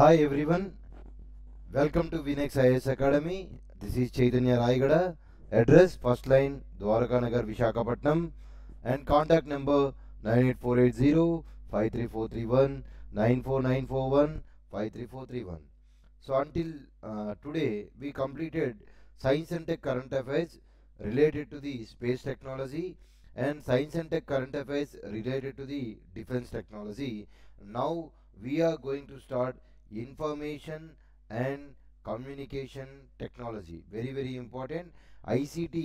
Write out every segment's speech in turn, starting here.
Hi everyone, welcome to Vinex IAS Academy. This is Chaitanya Raigada. Address first line Dwaraka Nagar Visakhapatnam and contact number 98480 53431 94941 53431. So until today we completed science and tech current affairs related to the space technology and science and tech current affairs related to the defense technology. Now we are going to start information and communication technology. Very important. ICT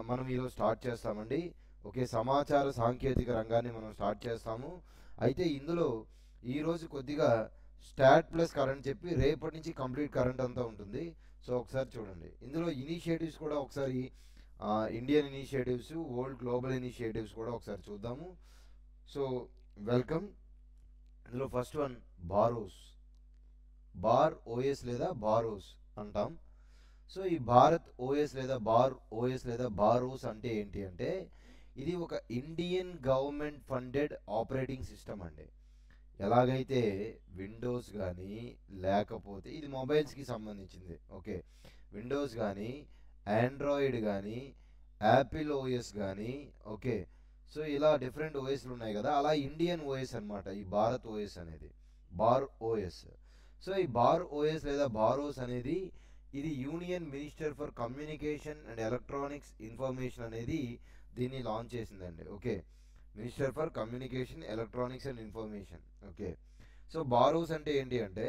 మనం ఈరోజు start చేస్తామండి. Okay, సమాచార సాంకేతిక రంగాన్ని మనం start చేస్తాము. అయితే ఇందులో ఈరోజు కొద్దిగా స్టాట్ ప్లస్ కరెంట్ చెప్పి రేపటి నుంచి కంప్లీట్ కరెంట్ అంతా ఉంటుంది. సో ఒకసారి చూడండి, ఇందులో ఇనిషియేటివ్స్ కూడా ఒకసారి Indian initiatives, world global initiatives కూడా ఒకసారి చూద్దాము. So welcome. ఇందులో first one BharOS, Bhar OS లేదా బారోస్ అంటాం. సో ఈ భారత్ ఓఎస్ లేదా బార్ ఓఎస్ లేదా బారోస్ అంటే ఏంటి అంటే ఇది ఒక Indian government funded operating system అండి. ఎలాగైతే విండోస్ కానీ లేకపోతే ఇది మొబైల్స్కి సంబంధించింది. ఓకే, విండోస్ కానీ ఆండ్రాయిడ్ కానీ యాపిల్ ఓఎస్ కానీ ఓకే, సో ఇలా డిఫరెంట్ ఓఎస్లు ఉన్నాయి కదా, అలా ఇండియన్ ఓఎస్ అనమాట ఈ భారత్ ఓఎస్ అనేది, బార్ ఓఎస్. సో ఈ బార్ ఓఎస్ లేదా బారోస్ అనేది ఇది union minister for communication and electronics information అనేది దీన్ని లాంచ్ చేసిందండి. Okay, minister for communication electronics and information. Okay, so borrows అంటే ఏంటి అంటే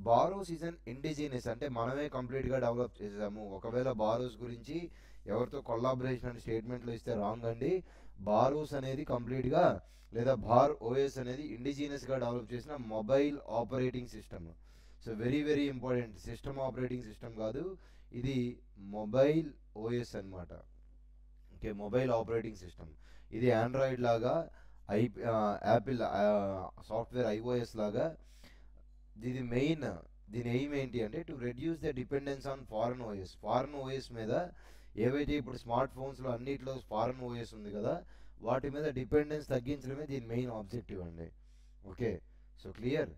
బారోస్ ఈజ్ అన్ ఇండిజినస్, అంటే మనమే కంప్లీట్గా డెవలప్ చేసాము. ఒకవేళ బారోస్ గురించి ఎవరితో కొలాబరేషన్ అని స్టేట్మెంట్లో ఇస్తే రాంగ్ అండి. బారోస్ అనేది కంప్లీట్గా లేదా బార్ ఓఎస్ అనేది ఇండిజినస్గా డెవలప్ చేసిన mobile operating system. So very important, system operating system కాదు, ఇది మొబైల్ ఓఎస్ అనమాట. Okay, mobile operating system. ఇది ఆండ్రాయిడ్ లాగా యాపిల్ సాఫ్ట్వేర్ ఐఓఎస్ లాగా. దీని దీని ఎయిమ్ ఏంటి అంటే to reduce the dependence on foreign OS. Foreign OS మీద ఏవైతే ఇప్పుడు స్మార్ట్ ఫోన్స్లో అన్నిట్లో ఫారెన్ ఓఎస్ ఉంది కదా, వాటి మీద డిపెండెన్స్ తగ్గించడమే దీని మెయిన్ ఆబ్జెక్టివ్ అండి. Okay, so clear,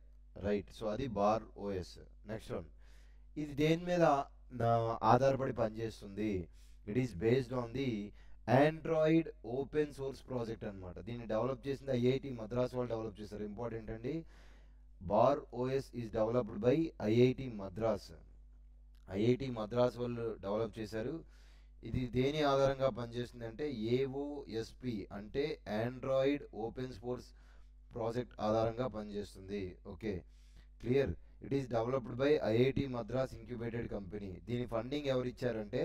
right. So అది బార్ ఓఎస్. నెక్స్ట్ వన్, ఇది దేని మీద ఆధారపడి పనిచేస్తుంది? It is based on the Android open source project అనమాట. దీన్ని డెవలప్ చేసింది ఐఐటి మద్రాస్ వాళ్ళు డెవలప్ చేశారు. ఇంపార్టెంట్ అండి, bar OS is developed by IIT Madras. IIT Madras వాళ్ళు డెవలప్ చేశారు. ఇది దేని ఆధారంగా పనిచేస్తుంది అంటే ఏఓఎస్పి అంటే ఆండ్రాయిడ్ ఓపెన్ సోర్స్ ప్రాజెక్ట్ ఆధారంగా పనిచేస్తుంది. Okay, clear. It is developed by IIT Madras incubated company. దీని ఫండింగ్ ఎవరు ఇచ్చారంటే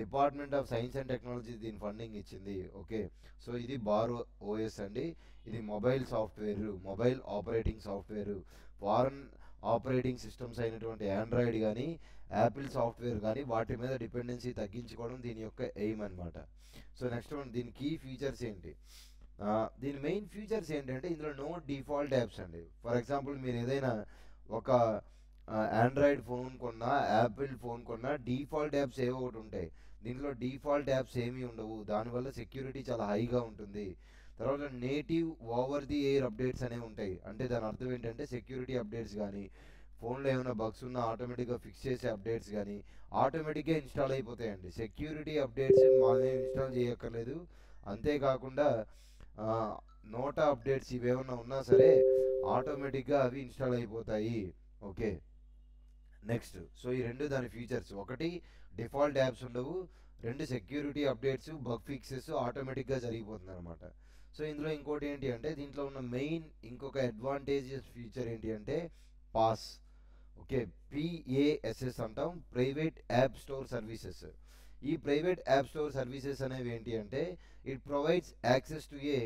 department of science and technology దీని ఫండింగ్ ఇచ్చింది. ఓకే, సో ఇది బార్ ఓఎస్ అండి. ఇది mobile software, mobile operating software. Foreign operating systems అయినటువంటి ఆండ్రాయిడ్ కానీ యాపిల్ సాఫ్ట్వేర్ కానీ వాటి మీద డిపెండెన్సీ తగ్గించుకోవడం దీని యొక్క ఎయిమ్ అనమాట. సో నెక్స్ట్ వన్, దీని కీ ఫీచర్స్ ఏంటి? దీని మెయిన్ ఫీచర్స్ ఏంటంటే ఇందులో నో డిఫాల్ట్ యాప్స్ అండి. ఫర్ ఎగ్జాంపుల్ మీరు ఏదైనా ఒక ఆండ్రాయిడ్ ఫోన్ కొన్నా యాపిల్ ఫోన్ కొన్నా డిఫాల్ట్ యాప్స్ ఏవో ఒకటి ఉంటాయి. దీంట్లో డిఫాల్ట్ యాప్స్ ఏమీ ఉండవు. దానివల్ల సెక్యూరిటీ చాలా హైగా ఉంటుంది. తర్వాత native over the air updates అనేవి ఉంటాయి. అంటే దాని అర్థం ఏంటంటే సెక్యూరిటీ అప్డేట్స్ కానీ ఫోన్లో ఏమైనా బగ్స్ ఉన్నా ఆటోమేటిక్గా ఫిక్స్ చేసే అప్డేట్స్ కానీ ఆటోమేటిక్గా ఇన్స్టాల్ అయిపోతాయండి. సెక్యూరిటీ అప్డేట్స్ మనమే ఇన్స్టాల్ చేయక్కర్లేదు. అంతేకాకుండా నోటా అప్డేట్స్ ఇవేమన్నా ఉన్నా సరే ఆటోమేటిక్గా అవి ఇన్స్టాల్ అయిపోతాయి. ఓకే, నెక్స్ట్, సో ఈ రెండు దాని ఫీచర్స్. ఒకటి డిఫాల్ట్ యాప్స్ ఉండవు, రెండు సెక్యూరిటీ అప్డేట్స్ బగ్ ఫిక్సెస్ ఆటోమేటిక్గా జరిగిపోతుంది అనమాట. సో ఇందులో ఇంకోటి ఏంటి అంటే దీంట్లో ఉన్న మెయిన్ ఇంకొక అడ్వాంటేజెస్ ఫీచర్ ఏంటి అంటే పాస్. ఓకే, పిఏఎస్ఎస్ అంటాం, ప్రైవేట్ యాప్ స్టోర్ సర్వీసెస్. ఈ ప్రైవేట్ యాప్ స్టోర్ సర్వీసెస్ అనేవి ఏంటి అంటే it provides access to a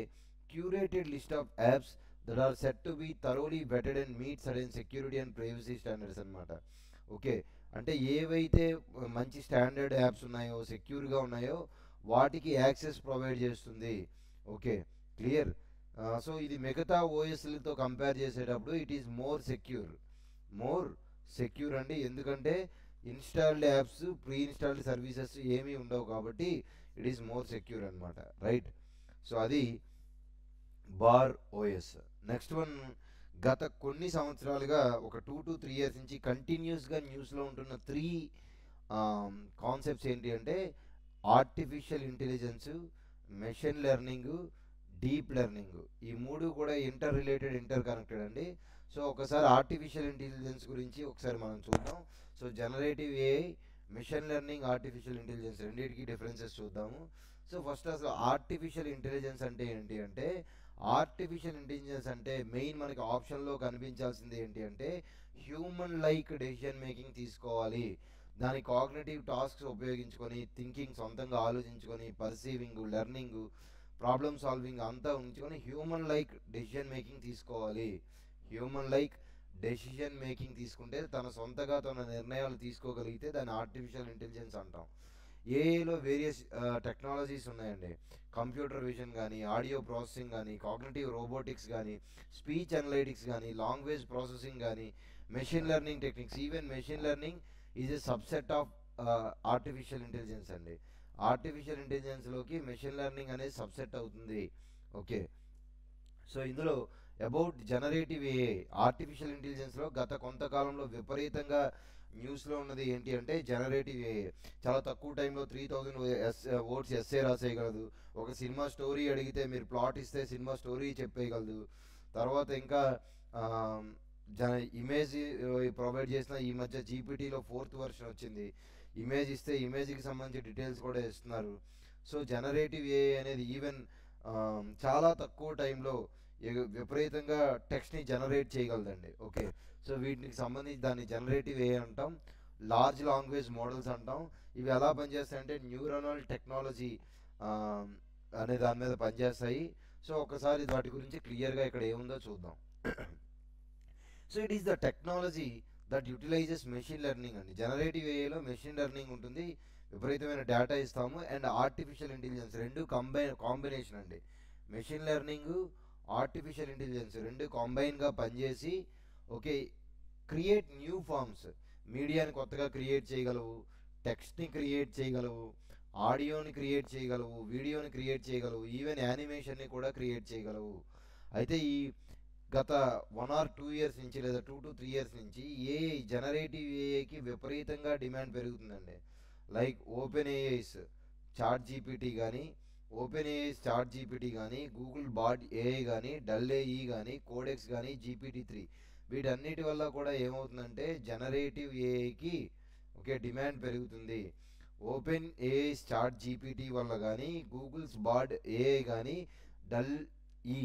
curated list of apps that are set to be thoroughly vetted and meet certain security and privacy standards అనమాట. Okay, అంటే ఏవైతే మంచి standard apps ఉన్నాయో సెక్యూర్గా ఉన్నాయో వాటికి యాక్సెస్ ప్రొవైడ్ చేస్తుంది. Okay, clear. సో ఇది మిగతా ఓఎస్లతో కంపేర్ చేసేటప్పుడు ఇట్ ఈస్ మోర్ సెక్యూర్ అండి. ఎందుకంటే installed apps pre installed services ఏమీ ఉండవు కాబట్టి ఇట్ ఈస్ మోర్ సెక్యూర్ అనమాట, రైట్. సో అది బార్ ఓఎస్. నెక్స్ట్ వన్, గత కొన్ని సంవత్సరాలుగా ఒక 2 to 3 years నుంచి కంటిన్యూస్గా న్యూస్లో ఉంటున్న 3 కాన్సెప్ట్స్ ఏంటి అంటే artificial intelligence, machine learning, deep learning. ఈ మూడు కూడా ఇంటర్ కనెక్టెడ్ అండి. సో ఒకసారి ఆర్టిఫిషియల్ ఇంటెలిజెన్స్ గురించి ఒకసారి మనం చూద్దాం. So generative AI, machine learning, artificial intelligence రెండింటికి డిఫరెన్సెస్ చూద్దాము. సో ఫస్ట్ అసలు ఆర్టిఫిషియల్ ఇంటెలిజెన్స్ అంటే ఏంటి అంటే, ఆర్టిఫిషియల్ ఇంటెలిజెన్స్ అంటే మెయిన్ మనకి ఆప్షన్లో కనిపించాల్సింది ఏంటి అంటే హ్యూమన్ లైక్ డెసిషన్ మేకింగ్ తీసుకోవాలి. దాని కాగ్నిటివ్ టాస్క్స్ ఉపయోగించుకొని థింకింగ్, సొంతంగా ఆలోచించుకొని పర్సీవింగ్, లెర్నింగ్, ప్రాబ్లమ్ సాల్వింగ్ అంతా ఉంచుకొని హ్యూమన్ లైక్ డెసిషన్ మేకింగ్ తీసుకోవాలి. హ్యూమన్ లైక్ డెసిషన్ మేకింగ్ తీసుకుంటే తన సొంతగా తన నిర్ణయాలు తీసుకోగలిగితే దాన్ని ఆర్టిఫిషియల్ ఇంటెలిజెన్స్ అంటాం. ఏఐలో వేరియస్ టెక్నాలజీస్ ఉన్నాయండి. కంప్యూటర్ విజన్ కానీ, ఆడియో ప్రాసెసింగ్ కానీ, కాగ్నిటివ్ రోబోటిక్స్ కానీ, స్పీచ్ అనలైటిక్స్ కానీ, లాంగ్వేజ్ ప్రాసెసింగ్ కానీ, machine learning techniques. Even machine learning is a subset of artificial intelligence అండి. ఆర్టిఫిషియల్ ఇంటెలిజెన్స్లోకి మెషిన్ లెర్నింగ్ అనేది సబ్సెట్ అవుతుంది. ఓకే, సో ఇందులో అబౌట్ జనరేటివ్ ఏఐ, ఆర్టిఫిషియల్ ఇంటెలిజెన్స్లో గత కొంతకాలంలో విపరీతంగా న్యూస్లో ఉన్నది ఏంటి అంటే జనరేటివ్ ఏఐ. చాలా తక్కువ టైంలో 3000 వర్డ్స్ ఎస్సే రాసేయగలదు. ఒక సినిమా స్టోరీ అడిగితే మీరు ప్లాట్ ఇస్తే సినిమా స్టోరీ చెప్పేయగలదు. తర్వాత ఇంకా జన ఇమేజ్ ప్రొవైడ్ చేసిన ఈ మధ్య జీపీటీలో 4th వెర్షన్ వచ్చింది. ఇమేజ్ ఇస్తే ఇమేజ్కి సంబంధించి డీటెయిల్స్ కూడా ఇస్తున్నారు. సో జనరేటివ్ ఏఐ అనేది ఈవెన్ చాలా తక్కువ టైంలో విపరీతంగా టెక్స్ట్ని జనరేట్ చేయగలదండి. ఓకే, సో వీటికి సంబంధించి దాన్ని జనరేటివ్ ఏఐ అంటాం, లార్జ్ లాంగ్వేజ్ మోడల్స్ అంటాం. ఇవి ఎలా పనిచేస్తాయంటే న్యూరనల్ టెక్నాలజీ అనే దాని మీద పనిచేస్తాయి. సో ఒకసారి వాటి గురించి క్లియర్గా ఇక్కడ ఏముందో చూద్దాం. So it is the technology that utilises machine learning అండి. జనరేటివ్ ఏఐలో మెషిన్ లెర్నింగ్ ఉంటుంది, విపరీతమైన డేటా ఇస్తాము, అండ్ ఆర్టిఫిషియల్ ఇంటెలిజెన్స్ రెండు కాంబినేషన్ అండి. మెషిన్ లెర్నింగ్, ఆర్టిఫిషియల్ ఇంటెలిజెన్స్ రెండు కాంబైన్గా పనిచేసి ఓకే క్రియేట్ న్యూ ఫార్మ్స్. మీడియాని కొత్తగా క్రియేట్ చేయగలవు, టెక్స్ట్ని క్రియేట్ చేయగలవు, ఆడియోని క్రియేట్ చేయగలవు, వీడియోని క్రియేట్ చేయగలవు, ఈవెన్ యానిమేషన్ని కూడా క్రియేట్ చేయగలవు. అయితే ఈ గత 1 or 2 years నుంచి లేదా 2 to 3 years నుంచి ఏఐ, జనరేటివ్ ఏఐకి విపరీతంగా డిమాండ్ పెరుగుతుందండి. Like open AI's chat GPT కానీ, గూగుల్ బాడ్ ఏఐ కానీ, డల్ ఏఈ కానీ, కోడెక్స్ కానీ, GPT-3 వీటన్నిటి వల్ల కూడా ఏమవుతుందంటే జనరేటివ్ ఏఐకి ఓకే డిమాండ్ పెరుగుతుంది. ఓపెన్ ఏఐ చాట్ జీపీటీ వల్ల కానీ, గూగుల్స్ బాడ్ ఏఐ కానీ, డల్ ఈ,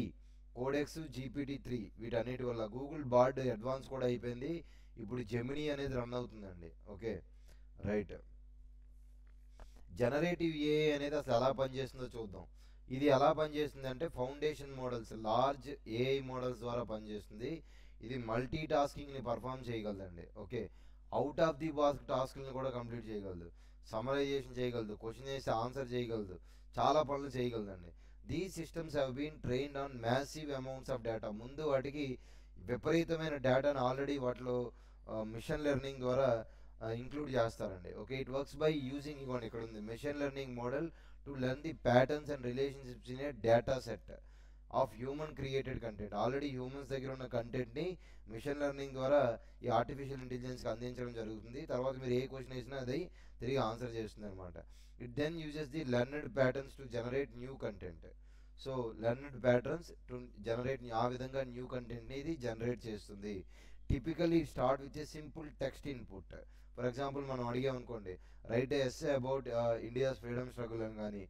కోడెక్స్, GPT-3 వీటన్నిటి వల్ల గూగుల్ బాడ్ అడ్వాన్స్ కూడా అయిపోయింది. ఇప్పుడు జెమినీ అనేది రన్ అవుతుందండి. ఓకే రైట్, జనరేటివ్ ఏఐ అనేది అసలు ఎలా పనిచేస్తుందో చూద్దాం. ఇది ఎలా పనిచేస్తుంది అంటే foundation models, large AI models ద్వారా పనిచేస్తుంది. ఇది మల్టీ టాస్కింగ్ని పర్ఫామ్ చేయగలదండి. Okay, out of the box టాస్క్ని కూడా కంప్లీట్ చేయగలదు, సమరైజేషన్ చేయగలదు, క్వశ్చన్ వేసి ఆన్సర్ చేయగలదు, చాలా పనులు చేయగలదండి. These systems have been trained on massive amounts of data. ముందు వాటికి విపరీతమైన డేటాను ఆల్రెడీ వాటిలో మిషన్ లెర్నింగ్ ద్వారా ఇంక్లూడ్ చేస్తారండి. Okay, it works by using ఇవ్వండి ఇక్కడ ఉంది machine learning model to learn the patterns and relationships in a data set of human created content. Already humans దగ్గర ఉన్న కంటెంట్ని మిషన్ లెర్నింగ్ ద్వారా ఈ ఆర్టిఫిషియల్ ఇంటెలిజెన్స్కి అందించడం జరుగుతుంది. తర్వాత మీరు ఏ క్వశ్చన్ వేసినా అది తిరిగి ఆన్సర్ చేస్తుంది అనమాట. It then uses the learned patterns to generate new content. So learned patterns to generate ఆ విధంగా న్యూ కంటెంట్ని ఇది జనరేట్ చేస్తుంది. Typically start with a simple text input. For example మనం అడిగామనుకోండి, write essay about India's freedom struggle అని కానీ,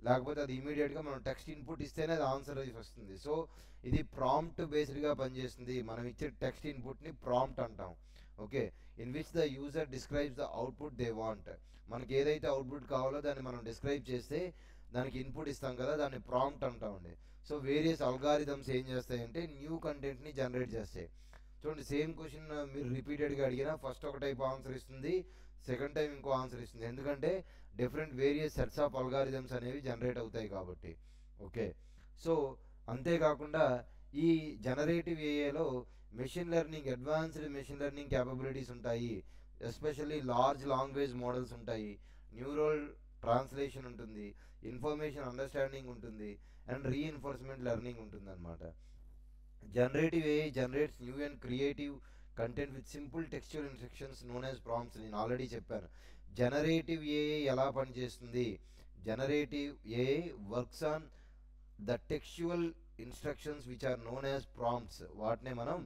లేకపోతే అది ఇమీడియట్గా మనం టెక్స్ట్ ఇన్పుట్ ఇస్తేనే అది ఆన్సర్ వస్తుంది. సో ఇది ప్రాంప్ట్ బేస్డ్గా పనిచేస్తుంది. మనం ఇచ్చే టెక్స్ట్ ఇన్పుట్ని ప్రాంప్ట్ అంటాం. Okay, in which the user describes the output they want. మనకి ఏదైతే అవుట్పుట్ కావాలో దాన్ని మనం డిస్క్రైబ్ చేస్తే దానికి ఇన్పుట్ ఇస్తాం కదా, దాన్ని ప్రాంప్ట్ అంటామండి. సో వేరియస్ అల్గారిథమ్స్ ఏం చేస్తాయంటే న్యూ కంటెంట్ని జనరేట్ చేస్తాయి. చూడండి, సేమ్ క్వశ్చన్ మీరు రిపీటెడ్గా అడిగినా ఫస్ట్ ఒక టైప్ ఆన్సర్ ఇస్తుంది, సెకండ్ టైం ఇంకో ఆన్సర్ ఇస్తుంది. ఎందుకంటే different various sets of algorithms అనేవి జనరేట్ అవుతాయి కాబట్టి. ఓకే, సో అంతేకాకుండా ఈ జనరేటివ్ ఏఐలో machine learning, advanced machine learning capabilities ఉంటాయి. ఎస్పెషల్లీ లార్జ్ లాంగ్వేజ్ మోడల్స్ ఉంటాయి, న్యూరల్ ట్రాన్స్లేషన్ ఉంటుంది, ఇన్ఫర్మేషన్ అండర్స్టాండింగ్ ఉంటుంది, అండ్ రీఇన్ఫోర్స్మెంట్ లెర్నింగ్ ఉంటుంది అనమాట. Generative AI generates new and creative content with simple textual instructions known as prompts. నేను already చెప్పాను generative AI ఎలా పనిచేస్తుంది. Generative AI works on the textual instructions which are known as prompts. వాటినే మనం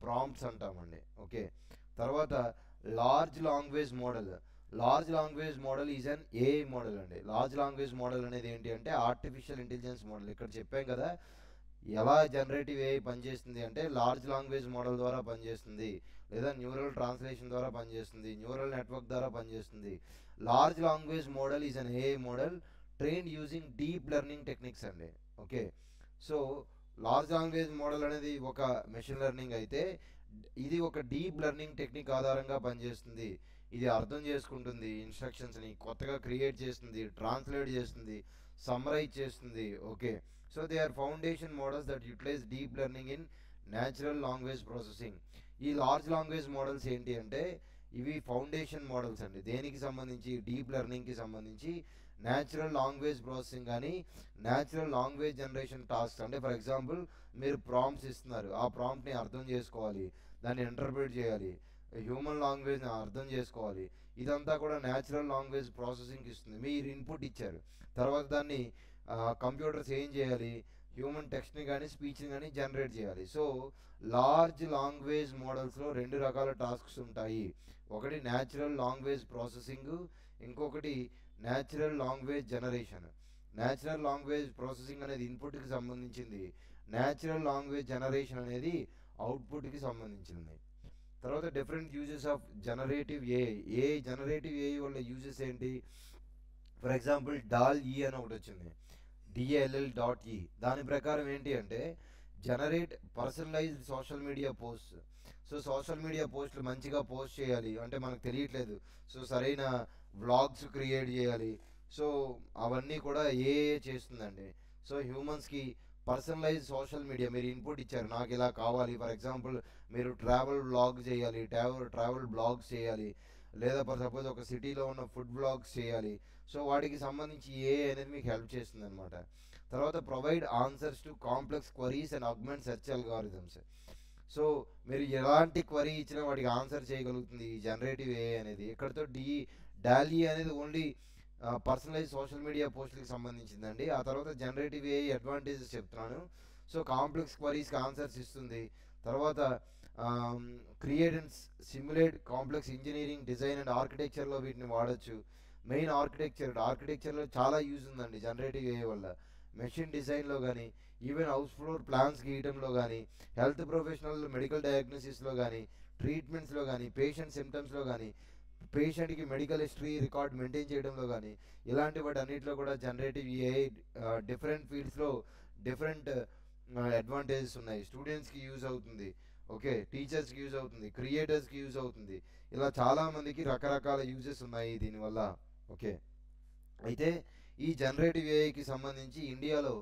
prompts అంటామండి. Okay, తర్వాత large language model. Large language model is an AI model అండి. Large language model అనేది ఏంటి అంటే ఆర్టిఫిషియల్ ఇంటెలిజెన్స్ మోడల్. ఇక్కడ చెప్పాం కదా ఎలా జనరేటివ్ ఏఐ పనిచేస్తుంది అంటే లార్జ్ లాంగ్వేజ్ మోడల్ ద్వారా పనిచేస్తుంది, లేదా న్యూరల్ ట్రాన్స్లేషన్ ద్వారా పనిచేస్తుంది, న్యూరల్ నెట్వర్క్ ద్వారా పనిచేస్తుంది. Large language model is an AI model trained using deep learning techniques అండి. Okay, so large language model అనేది ఒక మెషిన్ లెర్నింగ్ అయితే ఇది ఒక డీప్ లెర్నింగ్ టెక్నిక్ ఆధారంగా పనిచేస్తుంది. ఇది అర్థం చేసుకుంటుంది, ఇన్స్ట్రక్షన్స్ని కొత్తగా క్రియేట్ చేస్తుంది, ట్రాన్స్లేట్ చేస్తుంది, సమ్మరైజ్ చేస్తుంది. Okay, so they are foundation models that utilise deep learning in natural language processing. ఈ లార్జ్ లాంగ్వేజ్ మోడల్స్ ఏంటి అంటే ఇవి ఫౌండేషన్ మోడల్స్ అండి. దేనికి సంబంధించి? డీప్ లెర్నింగ్కి సంబంధించి న్యాచురల్ లాంగ్వేజ్ ప్రాసెసింగ్ కానీ న్యాచురల్ లాంగ్వేజ్ జనరేషన్ టాస్క్. అంటే ఫర్ ఎగ్జాంపుల్ మీరు ప్రాంప్ట్స్ ఇస్తున్నారు, ఆ ప్రాంప్ట్ని అర్థం చేసుకోవాలి, దాన్ని ఇంటర్ప్రిట్ చేయాలి, హ్యూమన్ లాంగ్వేజ్ని అర్థం చేసుకోవాలి. ఇదంతా కూడా న్యాచురల్ లాంగ్వేజ్ ప్రాసెసింగ్కి ఇస్తుంది. మీరు ఇన్పుట్ ఇచ్చారు, తర్వాత దాన్ని కంప్యూటర్స్ ఏం చేయాలి, హ్యూమన్ టెక్స్ట్ని కానీ స్పీచ్ని కానీ జనరేట్ చేయాలి. సో లార్జ్ లాంగ్వేజ్ మోడల్స్లో రెండు రకాల టాస్క్స్ ఉంటాయి. ఒకటి న్యాచురల్ లాంగ్వేజ్ ప్రాసెసింగ్, ఇంకొకటి natural language generation. Natural language processing అనేది ఇన్పుట్కి సంబంధించింది, న్యాచురల్ లాంగ్వేజ్ జనరేషన్ అనేది అవుట్పుట్కి సంబంధించింది. తర్వాత different uses of generative AI. AI generative AI వల్ల యూజెస్ ఏంటి? ఫర్ ఎగ్జాంపుల్ డాల్ ఈ అని ఒకటి వచ్చింది, DALL.E. దాని ప్రకారం ఏంటి అంటే generate personalised social media post. So social media పోస్టులు మంచిగా పోస్ట్ చేయాలి అంటే మనకు తెలియట్లేదు, సో సరైన వ్లాగ్స్ క్రియేట్ చేయాలి. సో అవన్నీ కూడా ఏఐ చేస్తుందండి. సో హ్యూమన్స్కి పర్సనలైజ్ సోషల్ మీడియా మీరు ఇన్పుట్ ఇచ్చారు, నాకు ఇలా కావాలి. ఫర్ ఎగ్జాంపుల్ మీరు ట్రావెల్ బ్లాగ్ చేయాలి, ట్రావెల్ బ్లాగ్స్ చేయాలి, లేదా ఫర్ సపోజ్ ఒక సిటీలో ఉన్న ఫుడ్ బ్లాగ్స్ చేయాలి. సో వాటికి సంబంధించి ఏఐ అనేది మీకు హెల్ప్ చేస్తుంది అనమాట. తర్వాత provide answers to complex queries and augment search algorithms. So మీరు ఎలాంటి క్వరీ ఇచ్చినా వాటికి ఆన్సర్ చేయగలుగుతుంది ఈ జనరేటివ్ ఏఐ అనేది. ఇక్కడతో డాలీ అనేది ఓన్లీ పర్సనలైజ్ సోషల్ మీడియా పోస్టులకు సంబంధించిందండి. ఆ తర్వాత జనరేటివ్ ఏఐ అడ్వాంటేజెస్ చెప్తున్నాను. సో కాంప్లెక్స్ క్వరీస్కి ఆన్సర్స్ ఇస్తుంది. తర్వాత create and simulate complex engineering, design and ఆర్కిటెక్చర్లో వీటిని వాడచ్చు. మెయిన్ ఆర్కిటెక్చర్లో చాలా యూజ్ ఉందండి జనరేటివ్ ఏఐ వల్ల. మెషిన్ డిజైన్లో కానీ, ఈవెన్ హౌస్ ఫ్లోర్ ప్లాన్స్ గీయడంలో కానీ, హెల్త్ ప్రొఫెషనల్ మెడికల్ డయాగ్నోసిస్లో కానీ, ట్రీట్మెంట్స్లో కానీ, పేషెంట్ సిమ్టమ్స్లో కానీ, పేషెంట్కి మెడికల్ హిస్టరీ రికార్డ్ మెయింటైన్ చేయడంలో కానీ, ఇలాంటి వాటి అన్నింటిలో కూడా జనరేటివ్ ఏఐ డిఫరెంట్ ఫీల్డ్స్లో డిఫరెంట్ అడ్వాంటేజెస్ ఉన్నాయి. స్టూడెంట్స్కి యూజ్ అవుతుంది, ఓకే, టీచర్స్కి యూజ్ అవుతుంది, క్రియేటర్స్కి యూజ్ అవుతుంది. ఇలా చాలామందికి రకరకాల యూజెస్ ఉన్నాయి దీనివల్ల. ఓకే, అయితే ఈ జనరేటివ్ ఏఐకి సంబంధించి ఇండియాలో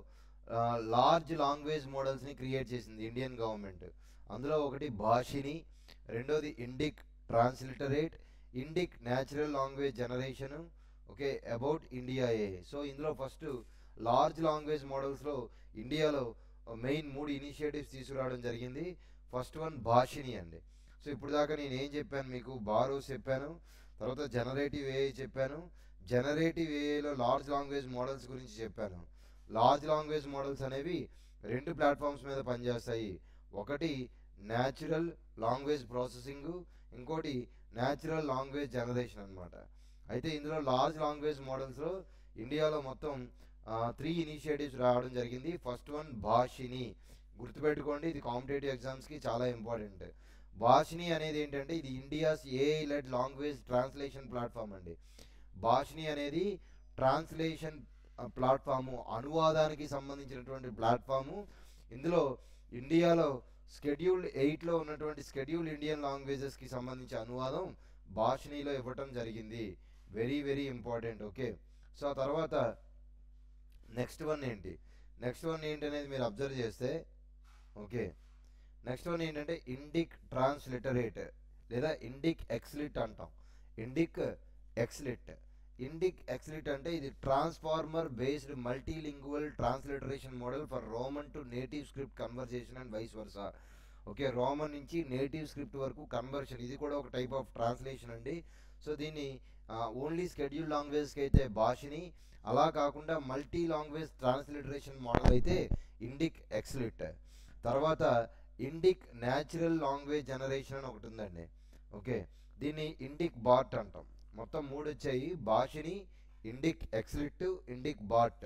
లార్జ్ లాంగ్వేజ్ మోడల్స్ని క్రియేట్ చేసింది ఇండియన్ గవర్నమెంట్. అందులో ఒకటి భాషిని, రెండోది Indic transliterate, Indic natural language generation, okay, about India AI. So ఇందులో ఫస్ట్ లార్జ్ లాంగ్వేజ్ మోడల్స్లో ఇండియాలో మెయిన్ 3 ఇనిషియేటివ్స్ తీసుకురావడం జరిగింది. ఫస్ట్ వన్ భాషిని అండి. సో ఇప్పుడు దాకా నేను ఏం చెప్పాను మీకు? బారోస్ చెప్పాను, తర్వాత జనరేటివ్ ఏఐ చెప్పాను, జనరేటివ్ ఏఐలో లార్జ్ లాంగ్వేజ్ మోడల్స్ గురించి చెప్పాను. లార్జ్ లాంగ్వేజ్ మోడల్స్ అనేవి 2 ప్లాట్ఫామ్స్ మీద పనిచేస్తాయి. ఒకటి న్యాచురల్ లాంగ్వేజ్ ప్రాసెసింగ్, ఇంకోటి న్యాచురల్ లాంగ్వేజ్ జనరేషన్ అనమాట. అయితే ఇందులో లార్జ్ లాంగ్వేజ్ మోడల్స్లో ఇండియాలో మొత్తం 3 ఇనిషియేటివ్స్ రావడం జరిగింది. ఫస్ట్ వన్ భాషిని, గుర్తుపెట్టుకోండి, ఇది కాంపిటేటివ్ ఎగ్జామ్స్కి చాలా ఇంపార్టెంట్. భాషిని అనేది ఏంటంటే ఇది India's AI led language translation platform అండి. భాషిని అనేది ట్రాన్స్లేషన్ ప్లాట్ఫాము, అనువాదానికి సంబంధించినటువంటి ప్లాట్ఫాము. ఇందులో ఇండియాలో షెడ్యూల్డ్ 8లో ఉన్నటువంటి షెడ్యూల్డ్ ఇండియన్ లాంగ్వేజెస్కి సంబంధించి అనువాదం భాషినిలో ఇవ్వటం జరిగింది. Very very important. Okay, so ఆ తర్వాత నెక్స్ట్ వన్ ఏంటి అనేది మీరు అబ్జర్వ్ చేస్తే, ఓకే, నెక్స్ట్ వన్ ఏంటంటే ఇండిక్ ట్రాన్స్లిటరేట్ లేదా ఇండిక్ ఎక్స్లిట్ అంటాం. ఇండిక్ ఎక్స్లిట్ ఇండిక్ ఎక్స్లిట్ అంటే ఇది transformer based multilingual transliteration model for Roman to native script conversation and vice versa. Okay, Roman నుంచి నేటివ్ స్క్రిప్ట్ వరకు కన్వర్షన్, ఇది కూడా ఒక టైప్ ఆఫ్ ట్రాన్స్లేషన్ అండి. సో దీన్ని ఓన్లీ స్కెడ్యూల్ లాంగ్వేజ్కి అయితే భాషని, అలా కాకుండా మల్టీ లాంగ్వేజ్ ట్రాన్స్లిటరేషన్ మోడల్ అయితే ఇండిక్ ఎక్స్లిట్. తర్వాత ఇండిక్ న్యాచురల్ లాంగ్వేజ్ జనరేషన్ అని ఒకటి ఉందండి. ఓకే, దీన్ని ఇండిక్ బాట్ అంటాం. మొత్తం 3 వచ్చాయి, Bhashini, Indic ఎక్స్లిట్, Indic bot.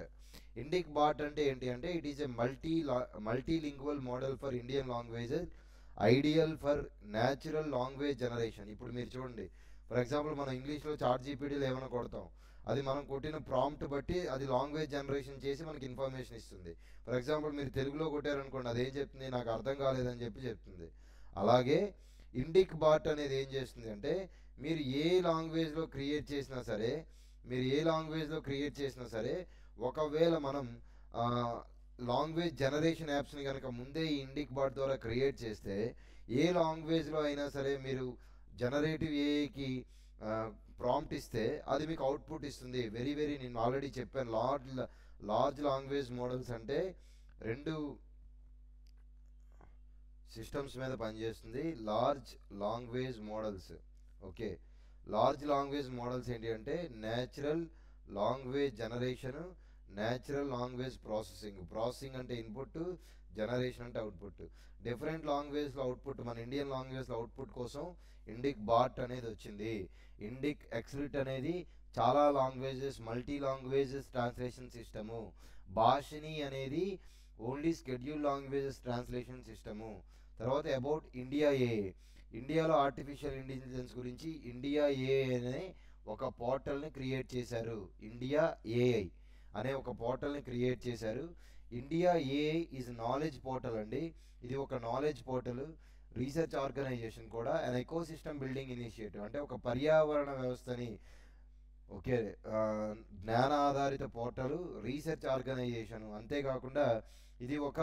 Indic bot అంటే ఏంటి అంటే it is a multilingual model for Indian languages ideal for natural language generation. ఇప్పుడు మీరు చూడండి, ఫర్ ఎగ్జాంపుల్ మనం ఇంగ్లీష్లో చాట్ జీపీటీలో ఏమైనా కొడతాం, అది మనం కొట్టిన ప్రాంప్ట్ బట్టి అది లాంగ్వేజ్ జనరేషన్ చేసి మనకి ఇన్ఫర్మేషన్ ఇస్తుంది. ఫర్ ఎగ్జాంపుల్ మీరు తెలుగులో కొట్టారనుకోండి, అదేం చెప్తుంది, నాకు అర్థం కాలేదని చెప్పి చెప్తుంది. అలాగే ఇండిక్ బాట్ అనేది ఏం చేస్తుంది అంటే మీరు ఏ లాంగ్వేజ్లో క్రియేట్ చేసినా సరే ఒకవేళ మనం లాంగ్వేజ్ జనరేషన్ యాప్స్ని కనుక ముందే ఈ ఇండిక్ బాట్ ద్వారా క్రియేట్ చేస్తే ఏ లాంగ్వేజ్లో అయినా సరే మీరు జనరేటివ్ ఏఐకి ప్రాంప్ట్ ఇస్తే అది మీకు అవుట్పుట్ ఇస్తుంది. నేను ఆల్రెడీ చెప్పాను, లార్జ్ లాంగ్వేజ్ మోడల్స్ అంటే 2 సిస్టమ్స్ మీద పనిచేస్తుంది. Large language models, okay, large language models ఏంటి అంటే natural language generation, natural language processing అంటే ఇన్పుట్, జనరేషన్ అంటే అవుట్పుట్. డిఫరెంట్ లాంగ్వేజ్లో అవుట్పుట్, మన ఇండియన్ లాంగ్వేజ్లో అవుట్పుట్ కోసం ఇండిక్ బాట్ అనేది వచ్చింది. ఇండిక్ ఎక్స్లిట్ అనేది చాలా languages, multi languages translation system. Bhashini అనేది only scheduled languages translation system. తర్వాత అబౌట్ ఇండియా ఏఐ, ఇండియాలో ఆర్టిఫిషియల్ ఇంటెలిజెన్స్ గురించి ఇండియా ఏఐ అనే ఒక పోర్టల్ని క్రియేట్ చేశారు. ఇండియా ఏఐ అనే ఒక పోర్టల్ని క్రియేట్ చేశారు. India AI is knowledge portal అండి. ఇది ఒక నాలెడ్జ్ పోర్టల్, రీసెర్చ్ ఆర్గనైజేషన్ కూడా, అండ్ ఎకోసిస్టమ్ బిల్డింగ్ ఇనిషియేటివ్ అంటే ఒక పర్యావరణ వ్యవస్థని, ఓకే, జ్ఞాన ఆధారిత పోర్టల్, రీసెర్చ్ ఆర్గనైజేషన్. అంతేకాకుండా ఇది ఒక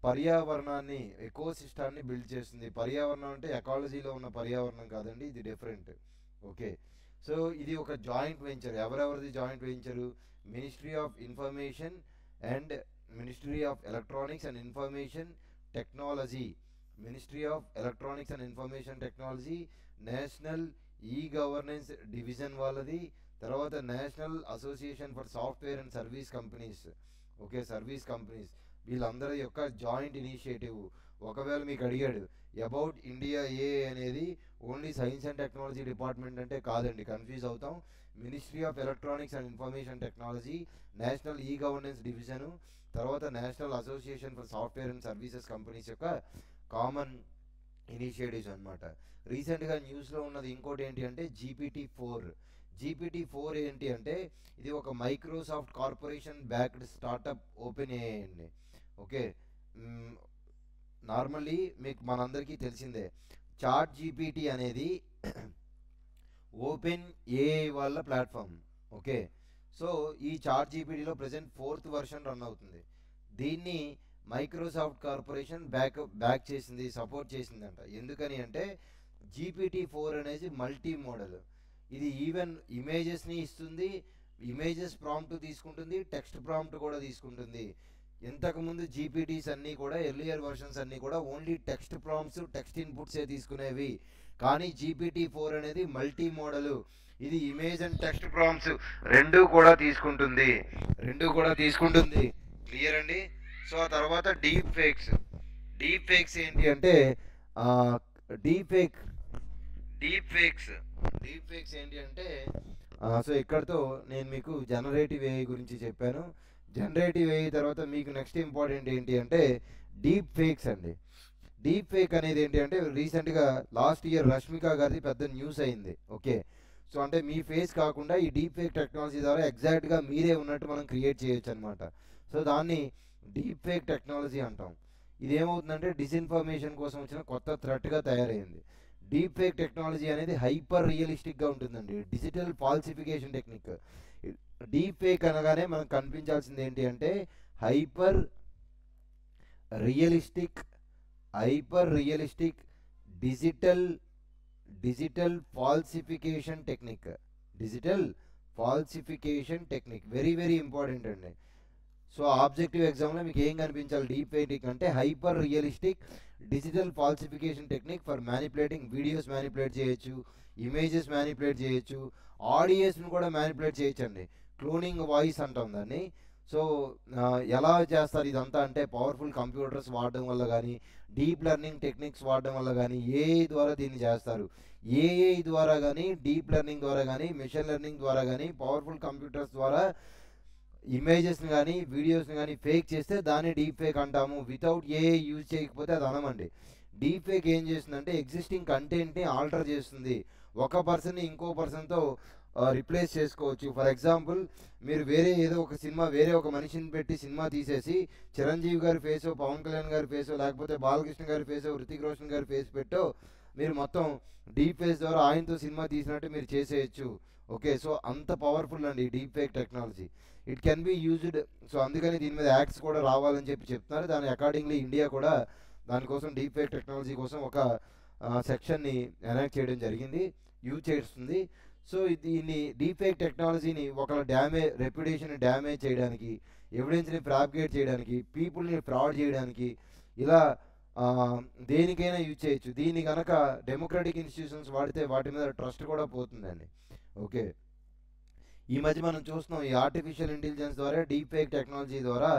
పర్యావరణాన్ని, ఎకోసిస్టాన్ని బిల్డ్ చేస్తుంది. పర్యావరణం అంటే ఎకాలజీలో ఉన్న పర్యావరణం కాదండి, ఇది డిఫరెంట్. ఓకే, సో ఇది ఒక జాయింట్ వెంచర్. ఎవరెవరిది joint venture? Ministry of information and ministry of electronics and information technology, national e governance division వాళ్ళది. తర్వాత national association for software and service companies, okay, service companies, వీళ్ళందరి యొక్క joint initiative. ఒకవేళ మీకు అడిగాడు అబౌట్ ఇండియా ఏఐ అనేది only science and technology department అంటే కాదండి, కన్ఫ్యూజ్ అవుతాం. Ministry of electronics and information technology, national e governance division, తర్వాత national association for software and services companies యొక్క కామన్ ఇనిషియేటివ్స్ అనమాట. రీసెంట్గా న్యూస్లో ఉన్నది ఇంకోటి ఏంటి అంటే GPT-4 ఏంటి అంటే ఇది ఒక Microsoft corporation backed startup, open AI అండి. ఓకే, నార్మల్లీ మీకు మనందరికీ తెలిసిందే చాట్ జీపీటీ అనేది ఓపెన్ ఏఐ వాళ్ళ ప్లాట్ఫామ్. ఓకే, సో ఈ చాట్ జీపీటీలో ప్రజెంట్ 4th వెర్షన్ రన్ అవుతుంది. దీన్ని మైక్రోసాఫ్ట్ కార్పొరేషన్ బ్యాక్ చేసింది, సపోర్ట్ చేసిందంట. ఎందుకని అంటే GPT-4 అనేది మల్టీ మోడల్. ఇది ఈవెన్ ఇమేజెస్ని ఇస్తుంది, ఇమేజెస్ ప్రాంప్ట్ తీసుకుంటుంది, టెక్స్ట్ ప్రాంప్ట్ కూడా తీసుకుంటుంది. ఇంతకుముందు జీపీటీస్ అన్నీ కూడా, ఎర్లియర్ వర్షన్స్ అన్నీ కూడా ఓన్లీ టెక్స్ట్ ప్రాంప్ట్స్, టెక్స్ట్ ఇన్పుట్సే తీసుకునేవి. కానీ GPT-4 అనేది మల్టీ మోడల్, ఇది ఇమేజ్ అండ్ టెక్స్ట్ ప్రాంప్ట్స్ రెండూ కూడా తీసుకుంటుంది. క్లియర్ అండి? సో ఆ తర్వాత డీప్ ఫేక్స్ ఏంటి అంటే డీప్ ఫేక్స్ ఏంటి అంటే సో ఇక్కడతో నేను మీకు జనరేటివ్ ఏఐ గురించి చెప్పాను. జనరేటివ్ ఏఐ తర్వాత మీకు నెక్స్ట్ ఇంపార్టెంట్ ఏంటి అంటే డీప్ ఫేక్స్ అండి. డీప్ ఫేక్ అనేది ఏంటి అంటే రీసెంట్గా లాస్ట్ ఇయర్ రష్మిక గారిది పెద్ద న్యూస్ అయింది. ఓకే, సో అంటే మీ ఫేస్ కాకుండా ఈ డీప్ ఫేక్ టెక్నాలజీ ద్వారా ఎగ్జాక్ట్గా మీరే ఉన్నట్టు మనం క్రియేట్ చేయొచ్చు అనమాట. సో దాన్ని డీప్ ఫేక్ టెక్నాలజీ అంటాం. ఇది ఏమవుతుందంటే డిస్ఇన్ఫర్మేషన్ కోసం వచ్చిన కొత్త థ్రెట్గా తయారైంది. డీప్ ఫేక్ టెక్నాలజీ అనేది హైపర్ రియలిస్టిక్గా ఉంటుందండి, digital falsification technique. Deep fake అనగానే మనకు కనిపించాల్సింది ఏంటి అంటే hyper realistic digital falsification technique. Digital falsification technique, very very important అండి. సో ఆబ్జెక్టివ్ ఎగ్జామ్లో మీకు ఏం కనిపించాలి, డీప్ ఫేక్ అంటే hyper realistic digital falsification technique for manipulating videos, manipulate చేయొచ్చు, ఇమేజెస్ మ్యానిపులేట్ చేయొచ్చు, ఆడియోస్ని కూడా మ్యానిపులేట్ చేయొచ్చండి. క్లోనింగ్ వాయిస్ అంటాం దాన్ని. సో ఎలా చేస్తారు ఇదంతా అంటే పవర్ఫుల్ కంప్యూటర్స్ వాడడం వల్ల కానీ, డీప్ లెర్నింగ్ టెక్నిక్స్ వాడడం వల్ల కానీ, ఏఐ ద్వారా దీన్ని చేస్తారు. ఏఐ ద్వారా కానీ, డీప్ లెర్నింగ్ ద్వారా కానీ, మెషిన్ లెర్నింగ్ ద్వారా కానీ, పవర్ఫుల్ కంప్యూటర్స్ ద్వారా ఇమేజెస్ని కానీ వీడియోస్ని కానీ ఫేక్ చేస్తే దాన్ని డీప్ ఫేక్ అంటాము. వితౌట్ ఏఐ యూజ్ చేయకపోతే అది అనమండి. డీప్ ఫేక్ ఏం చేస్తుందంటే ఎగ్జిస్టింగ్ కంటెంట్ని ఆల్టర్ చేస్తుంది. ఒక పర్సన్ని ఇంకో పర్సన్తో రిప్లేస్ చేసుకోవచ్చు. ఫర్ ఎగ్జాంపుల్, మీరు వేరే ఏదో ఒక సినిమా, వేరే ఒక మనిషిని పెట్టి సినిమా తీసేసి చిరంజీవి గారి ఫేసో, పవన్ కళ్యాణ్ గారి ఫేసో, లేకపోతే బాలకృష్ణ గారి ఫేసో, హృతిక్ రోషన్ గారి ఫేస్ పెట్టో మీరు మొత్తం డీప్ ఫేస్ ద్వారా ఆయనతో సినిమా తీసినట్టు మీరు చేసేయచ్చు. ఓకే, సో అంత పవర్ఫుల్ అండి deep fake technology. It can be used. So అందుకని దీని మీద యాక్ట్స్ కూడా రావాలని చెప్పి చెప్తున్నారు. దాని అకార్డింగ్లీ ఇండియా కూడా దానికోసం డీప్ ఫేక్ టెక్నాలజీ కోసం ఒక సెక్షన్ని ఎనాక్ట్ చేయడం జరిగింది, యూజ్ చేస్తుంది. సో దీన్ని డీప్ ఫేక్ టెక్నాలజీని ఒకళ్ళ రెప్యుటేషన్ని డ్యామేజ్ చేయడానికి, ఎవిడెన్స్ని ఫ్రాబ్రికేట్ చేయడానికి, పీపుల్ని ఫ్రాడ్ చేయడానికి, ఇలా దేనికైనా యూజ్ చేయొచ్చు. దీన్ని కనుక డెమోక్రటిక్ ఇన్స్టిట్యూషన్స్ వాడితే వాటి మీద ట్రస్ట్ కూడా పోతుందండి. ఓకే, ఈ మధ్య మనం చూస్తున్నాం ఈ ఆర్టిఫిషియల్ ఇంటెలిజెన్స్ ద్వారా, డీప్ ఫేక్ టెక్నాలజీ ద్వారా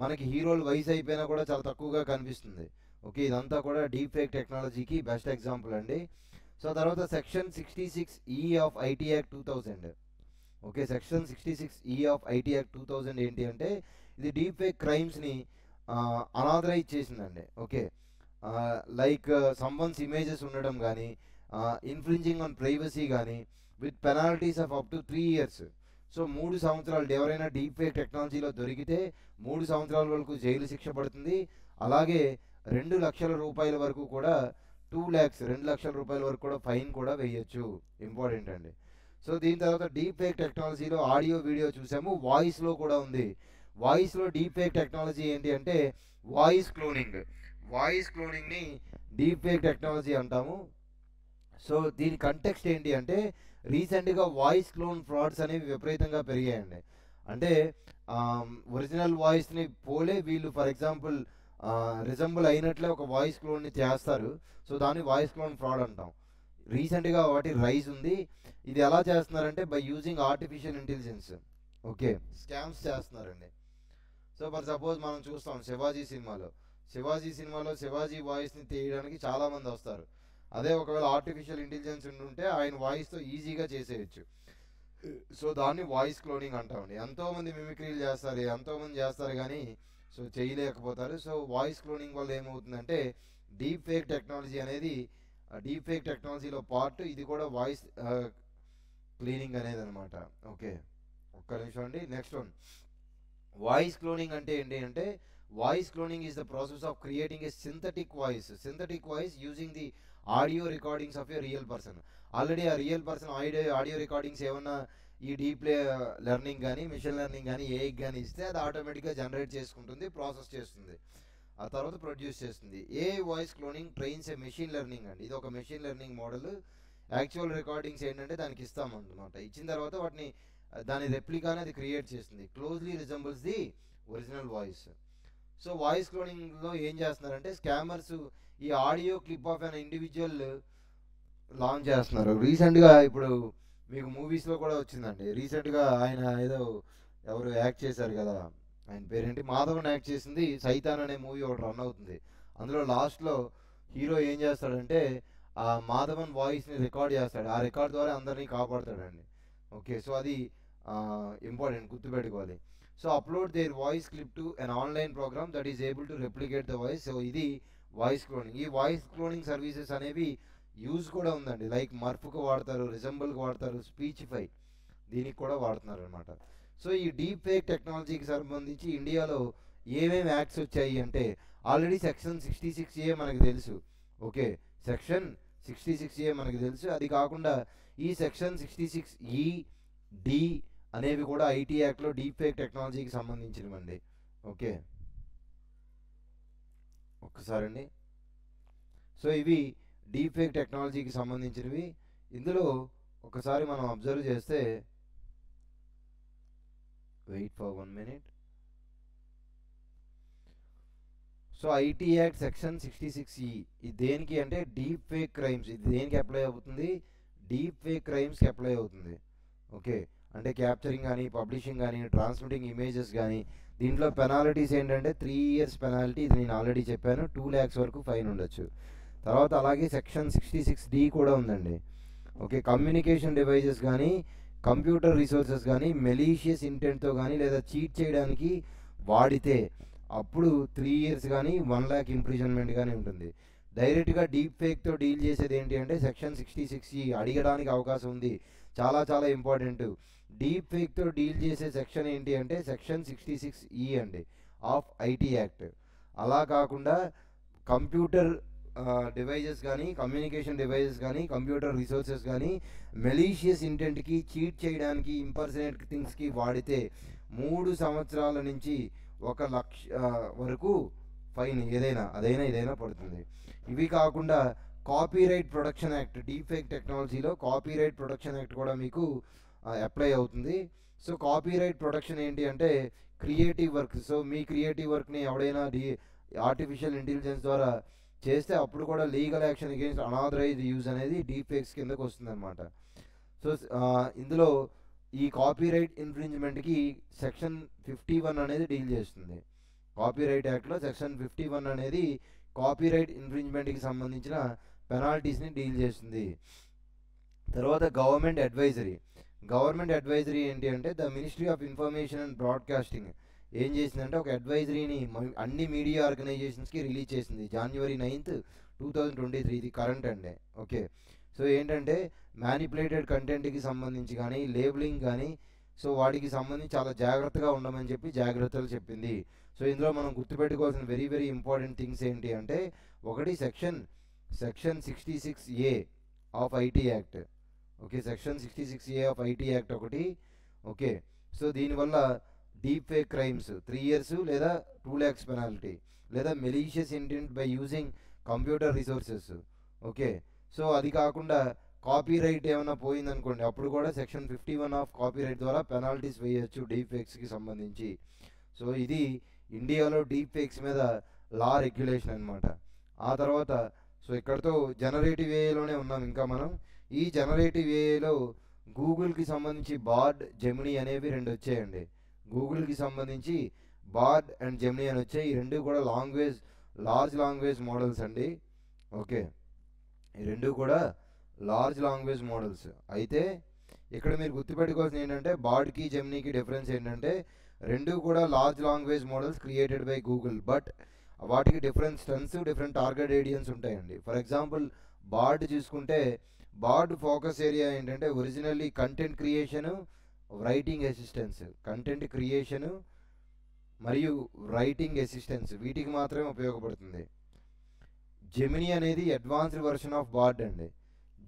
మనకి హీరోలు వయసు అయిపోయినా కూడా చాలా తక్కువగా కనిపిస్తుంది. ఓకే, ఇదంతా కూడా డీప్ ఫేక్ టెక్నాలజీకి బెస్ట్ ఎగ్జాంపుల్ అండి. సో తర్వాత section 66E of IT act 2000. Okay, section 66E of IT act 2000 ఏంటి అంటే ఇది డీప్ ఫేక్ క్రైమ్స్ని అనాథరైజ్ చేసిందండి. ఓకే, లైక్ సమ్వన్స్ ఇమేజెస్ ఉండడం కానీ, ఇన్ఫ్రింజింగ్ ఆన్ ప్రైవసీ కానీ, with penalties of up to 3 years. So 3 సంవత్సరాలు ఎవరైనా డీప్ ఫేక్ టెక్నాలజీలో దొరికితే 3 సంవత్సరాల వరకు జైలు శిక్ష పడుతుంది. అలాగే 2 లక్షల రూపాయల వరకు కూడా 2 lakhs 2 లక్షల రూపాయల వరకు కూడా ఫైన్ కూడా వేయచ్చు. ఇంపార్టెంట్ అండి. సో దీని తర్వాత డీప్ ఫేక్ టెక్నాలజీలో ఆడియో, వీడియో చూసాము, వాయిస్లో కూడా ఉంది. వాయిస్లో డీప్ ఫేక్ టెక్నాలజీ ఏంటి అంటే వాయిస్ క్లోనింగ్. వాయిస్ క్లోనింగ్ని డీప్ ఫేక్ టెక్నాలజీ అంటాము. సో దీని కంటెక్స్ట్ ఏంటి అంటే రీసెంట్గా వాయిస్ క్లోన్ ఫ్రాడ్స్ అనేవి విపరీతంగా పెరిగాయండి. అంటే ఒరిజినల్ వాయిస్ని పోలే వీళ్ళు ఫర్ ఎగ్జాంపుల్ రిజంబుల్ అయినట్లే ఒక వాయిస్ క్లోన్ని చేస్తారు. సో దాన్ని వాయిస్ క్లోన్ ఫ్రాడ్ అంటాం. రీసెంట్గా వాటి రైజ్ ఉంది. ఇది ఎలా చేస్తున్నారంటే by using artificial intelligence. Okay, scams చేస్తున్నారండి. సో ఫర్ సపోజ్ మనం చూస్తాం శివాజీ సినిమాలో శివాజీ వాయిస్ని తీయడానికి చాలామంది వస్తారు. అదే ఒకవేళ ఆర్టిఫిషియల్ ఇంటెలిజెన్స్ ఉంటే ఆయన వాయిస్తో ఈజీగా చేసేయచ్చు. సో దాన్ని వాయిస్ క్లోనింగ్ అంటామండి. ఎంతోమంది మిమిక్రీలు చేస్తారు, ఎంతోమంది చేస్తారు కానీ సో చేయలేకపోతారు. సో వాయిస్ క్లోనింగ్ వల్ల ఏమవుతుందంటే డీప్ ఫేక్ టెక్నాలజీ అనేది డీప్ ఫేక్ టెక్నాలజీలో పార్ట్, ఇది కూడా వాయిస్ క్లీనింగ్ అనేది అనమాట. ఓకే, ఒక్క నిమిషం అండి. నెక్స్ట్ వన్, వాయిస్ క్లోనింగ్ అంటే ఏంటి అంటే voice cloning is the process of creating a synthetic voice using the audio recordings of A real person. Already ఆ రియల్ పర్సన్ ఆడియో రికార్డింగ్స్ ఏమన్నా ఈ డీప్ లెర్నింగ్ కానీ, మిషన్ లెర్నింగ్ కానీ, AI కానీ ఇస్తే అది ఆటోమేటిక్గా జనరేట్ చేసుకుంటుంది, ప్రాసెస్ చేస్తుంది, ఆ తర్వాత ప్రొడ్యూస్ చేస్తుంది. ఏఐ వాయిస్ క్లోనింగ్ ట్రైన్స్ ఏ మెషిన్ లెర్నింగ్ అండి. ఇది ఒక machine learning model. Actual recordings ఏంటంటే దానికి ఇస్తామన్నమాట. ఇచ్చిన తర్వాత వాటిని దాని రెప్లికాని అది క్రియేట్ చేస్తుంది. Closely resembles the original voice. So voice క్లోనింగ్లో ఏం చేస్తున్నారంటే స్కామర్స్ ఈ audio clip of an individual launch చేస్తున్నారు. రీసెంట్గా ఇప్పుడు మీకు మూవీస్లో కూడా వచ్చిందండి. రీసెంట్గా ఆయన ఏదో ఎవరు యాక్ట్ చేశారు కదా, ఆయన పేరేంటి, మాధవన్ యాక్ట్ చేసింది సైతాన్ అనే మూవీ ఒకటి రన్ అవుతుంది. అందులో లాస్ట్లో హీరో ఏం చేస్తాడంటే ఆ మాధవన్ వాయిస్ని రికార్డ్ చేస్తాడు. ఆ రికార్డ్ ద్వారా అందరినీ కాపాడుతాడండి. ఓకే, సో అది ఇంపార్టెంట్, గుర్తుపెట్టుకోవాలి. So upload their voice clip to an online program that is able to replicate the voice. So ఇది వాయిస్ క్లోనింగ్. ఈ వాయిస్ క్లోనింగ్ సర్వీసెస్ అనేవి యూజ్ కూడా ఉందండి. లైక్ మర్ఫ్కు వాడతారు, రిజంబుల్కి వాడతారు, స్పీచ్ఫై దీనికి కూడా వాడుతున్నారు అనమాట. సో ఈ డీప్ ఫేక్ టెక్నాలజీకి సంబంధించి ఇండియాలో ఏమేమి యాక్ట్స్ వచ్చాయి అంటే ఆల్రెడీ సెక్షన్ 66A మనకు తెలుసు. ఓకే, సెక్షన్ 66A మనకు తెలుసు. అది కాకుండా ఈ సెక్షన్ 66E, D అనేవి కూడా ఐటీ యాక్ట్లో డీప్ ఫేక్ టెక్నాలజీకి సంబంధించినవండి. ఓకే, ఒక్కసారండి. సో ఇవి డీప్ ఫేక్ టెక్నాలజీకి సంబంధించినవి. ఇందులో ఒకసారి మనం అబ్జర్వ్ చేస్తే wait for 1 minute. So IT act section 66E ఇది దేనికి అంటే డీప్ ఫేక్ క్రైమ్స్. ఇది దేనికి అప్లై అవుతుంది? డీప్ ఫేక్ క్రైమ్స్కి అప్లై అవుతుంది. ఓకే, అంటే క్యాప్చరింగ్ కానీ, పబ్లిషింగ్ కానీ, ట్రాన్స్మిటింగ్ ఇమేజెస్ కానీ. దీంట్లో పెనాలిటీస్ ఏంటంటే 3 years పెనాల్టీ, ఇది నేను ఆల్రెడీ చెప్పాను. 2 lakhs వరకు ఫైన్ ఉండొచ్చు. తర్వాత అలాగే సెక్షన్ 66D కూడా ఉందండి. ఓకే, కమ్యూనికేషన్ డివైజెస్ కానీ, కంప్యూటర్ రిసోర్సెస్ కానీ మెలీషియస్ ఇంటెంట్తో కానీ లేదా చీట్ చేయడానికి వాడితే అప్పుడు 3 years కానీ 1 lakh ఇంప్రిజన్మెంట్ కానీ ఉంటుంది. డైరెక్ట్గా డీప్ ఫేక్తో డీల్ చేసేది ఏంటి అంటే సెక్షన్ 66E అడిగడానికి అవకాశం ఉంది. చాలా చాలా ఇంపార్టెంట్. డీప్ ఫేక్తో డీల్ చేసే సెక్షన్ ఏంటి అంటే సెక్షన్ 66E అండి ఆఫ్ ఐటీ యాక్ట్. అలా కాకుండా కంప్యూటర్ డివైజెస్ కానీ, కమ్యూనికేషన్ డివైజెస్ కానీ, కంప్యూటర్ రిసోర్సెస్ కానీ మెలీషియస్ ఇంటెంట్కి, చీట్ చేయడానికి, ఇంపర్సనేట్ థింగ్స్కి వాడితే 3 సంవత్సరాల నుంచి 1 లక్ష వరకు ఫైన్ ఏదైనా పడుతుంది. ఇవి కాకుండా copyright protection act, deep fake టెక్నాలజీలో కాపీరైట్ ప్రొటెక్షన్ యాక్ట్ కూడా మీకు అప్లై అవుతుంది. సో కాపీరైట్ ప్రొటెక్షన్ ఏంటి అంటే క్రియేటివ్ వర్క్. సో మీ క్రియేటివ్ వర్క్ని ఎవడైనా ఆర్టిఫిషియల్ ఇంటెలిజెన్స్ ద్వారా చేస్తే అప్పుడు కూడా legal action against unauthorised use అనేది డీప్ ఫేక్స్ కిందకు వస్తుంది అనమాట. సో ఇందులో ఈ కాపీరైట్ ఇన్ఫ్రింజ్మెంట్కి సెక్షన్ 51 అనేది డీల్ చేస్తుంది. కాపీరైట్ యాక్ట్లో సెక్షన్ 51 అనేది కాపీరైట్ ఇన్ఫ్రింజ్మెంట్కి సంబంధించిన పెనాల్టీస్ని డీల్ చేస్తుంది. తర్వాత గవర్నమెంట్ అడ్వైజరీ ఏంటి అంటే the ministry of information and broadcasting ఏం చేసిందంటే ఒక అడ్వైజరీని అన్ని మీడియా ఆర్గనైజేషన్స్కి రిలీజ్ చేసింది January 9th, 2023. ఇది కరెంట్ అండి. ఓకే, సో ఏంటంటే మ్యానిపులేటెడ్ కంటెంట్కి సంబంధించి కానీ, లేబులింగ్ కానీ, సో వాటికి సంబంధించి చాలా జాగ్రత్తగా ఉండమని చెప్పి జాగ్రత్తలు చెప్పింది. సో ఇందులో మనం గుర్తుపెట్టుకోవాల్సిన వెరీ వెరీ ఇంపార్టెంట్ థింగ్స్ ఏంటి అంటే ఒకటి section 66A of IT act. Okay, section 66A of IT act ఒకటి. ఓకే, సో దీనివల్ల డీప్ ఫేక్ క్రైమ్స్ 3 years లేదా 2 lakhs పెనాల్టీ, లేదా malicious intent by using computer resources. Okay, so అది కాకుండా copyright ఏమైనా పోయిందనుకోండి అప్పుడు కూడా సెక్షన్ 51 ఆఫ్ కాపీరైట్ ద్వారా పెనాల్టీస్ వేయచ్చు డీప్ ఫేక్స్కి సంబంధించి. సో ఇది ఇండియాలో డీప్ ఫేక్స్ మీద లా రెగ్యులేషన్ అనమాట. ఆ తర్వాత సో ఇక్కడతో జనరేటివ్ ఏఐలోనే ఉన్నాం ఇంకా మనం. ఈ జనరేటివ్ ఏఐలో గూగుల్కి సంబంధించి బార్డ్, జెమినీ అనేవి 2 వచ్చాయండి. గూగుల్కి సంబంధించి బార్డ్ అండ్ జెమినీ అని వచ్చాయి. ఈ 2 కూడా లార్జ్ లాంగ్వేజ్ మోడల్స్ అండి. ఓకే, ఈ 2 కూడా లార్జ్ లాంగ్వేజ్ మోడల్స్. అయితే ఇక్కడ మీరు గుర్తుపెట్టుకోవాల్సింది ఏంటంటే బార్డ్కి జెమినీకి డిఫరెన్స్ ఏంటంటే 2 కూడా large language models created by Google, but వాటికి different strengths, different target areas ఉంటాయండి. ఫర్ ఎగ్జాంపుల్ బార్డ్ చూసుకుంటే బార్డ్ ఫోకస్ ఏరియా ఏంటంటే originally content creation, writing assistance, content creation మరియు రైటింగ్ అసిస్టెన్స్ వీటికి మాత్రమే ఉపయోగపడుతుంది. జెమినీ అనేది అడ్వాన్స్డ్ వర్షన్ ఆఫ్ బార్డ్ అండి.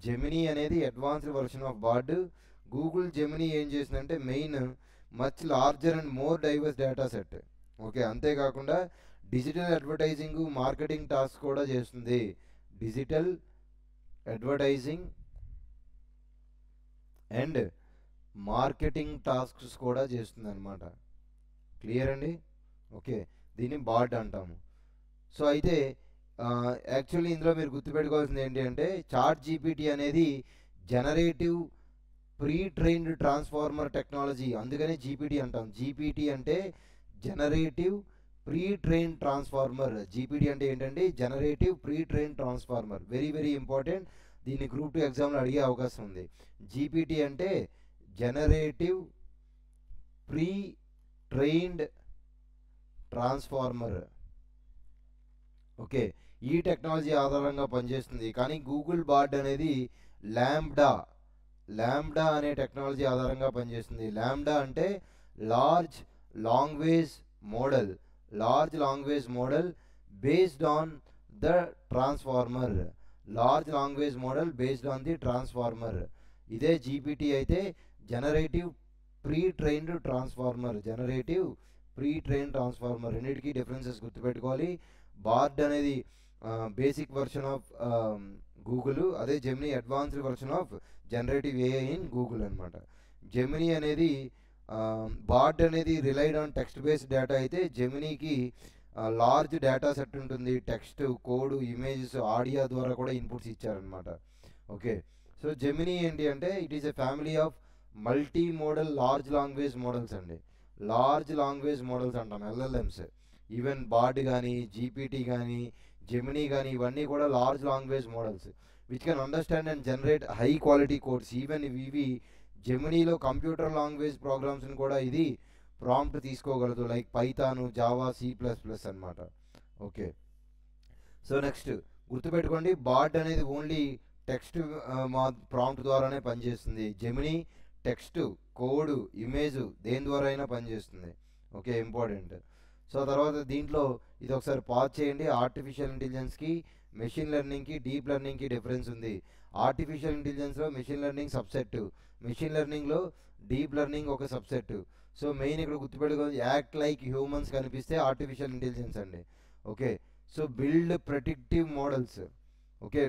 జెమినీ అనేది advanced version of Bard. Google Gemini ఏం చేసిందంటే main much larger and more diverse data set. Okay, అంతేకాకుండా డిజిటల్ అడ్వర్టైజింగ్, మార్కెటింగ్ టాస్క్ కూడా చేస్తుంది. Digital advertising and marketing tasks కూడా చేస్తుంది అనమాట. క్లియర్ అండి? ఓకే, దీన్ని బార్డ్ అంటాము. సో అయితే యాక్చువల్లీ ఇందులో మీరు గుర్తుపెట్టుకోవాల్సింది ఏంటి అంటే చాట్ జీపీటీ అనేది generative pre trained transformer technology, అందుకనే జీపీటీ అంటాం. జీపీటీ అంటే generative pre train transformer. GPT అంటే ఏంటంటే generative pre train transformer. Very very important. దీన్ని గ్రూప్ 2 ఎగ్జామ్లో అడిగే అవకాశం ఉంది. జీపీటీ అంటే generative pre trained transformer. Okay, ఈ టెక్నాలజీ ఆధారంగా పనిచేస్తుంది. కానీ గూగుల్ బార్డ్ అనేది ల్యాంబ్డా అనే టెక్నాలజీ ఆధారంగా పనిచేస్తుంది. ల్యాంబ్డా అంటే large language model based on the transformer. Large language model based on the transformer. ఇదే జీపీటీ అయితే జనరేటివ్ ప్రీ ట్రైన్డ్ ట్రాన్స్ఫార్మర్. రెండింటికి డిఫరెన్సెస్ గుర్తుపెట్టుకోవాలి. బార్డ్ అనేది బేసిక్ వర్షన్ ఆఫ్ గూగుల్, అదే Gemini advanced version of generative AI in Google అనమాట. Gemini అనేది board అనేది relied on text based data అయితే జెమినీకి లార్జ్ డేటా సెట్ ఉంటుంది, టెక్స్ట్, కోడ్, ఇమేజెస్, ఆడియో ద్వారా కూడా ఇన్పుట్స్ ఇచ్చారనమాట. ఓకే, సో జెమినీ ఏంటి అంటే it is a family of multi modal large language models అండి. లార్జ్ లాంగ్వేజ్ మోడల్స్ అంటాం, ఎల్ఎల్ఎంస్. ఈవెన్ బార్డ్ కానీ, జీపీటీ కానీ, జెమినీ కానీ, ఇవన్నీ కూడా large language models which can understand and generate high quality codes. Even ఇవి జెమినీలో కంప్యూటర్ లాంగ్వేజ్ ప్రోగ్రామ్స్ని కూడా ఇది ప్రాంప్ట్ తీసుకోగలదు, లైక్ పైథాను, జావా, C++ అనమాట. ఓకే, సో నెక్స్ట్ గుర్తుపెట్టుకోండి, బార్డ్ అనేది ఓన్లీ టెక్స్ట్ మా ప్రాంప్ట్ ద్వారానే పనిచేస్తుంది. జెమినీ టెక్స్ట్, కోడ్, ఇమేజ్ దేని ద్వారా అయినా పనిచేస్తుంది. Okay, important. సో తర్వాత దీంట్లో ఇది ఒకసారి పాజ్ చేయండి. ఆర్టిఫిషియల్ ఇంటెలిజెన్స్కి, మెషిన్ లెర్నింగ్కి, డీప్ లెర్నింగ్కి డిఫరెన్స్ ఉంది. ఆర్టిఫిషియల్ ఇంటెలిజెన్స్లో మెషిన్ లెర్నింగ్ సబ్సెట్, మెషిన్ లెర్నింగ్లో డీప్ లెర్నింగ్ ఒక సబ్సెట్. సో మెయిన్ ఇక్కడ గుర్తుపెట్టుకోవాలి, యాక్ట్ లైక్ హ్యూమన్స్ కనిపిస్తే ఆర్టిఫిషియల్ ఇంటెలిజెన్స్ అండి. Okay, so build predictive models. Okay,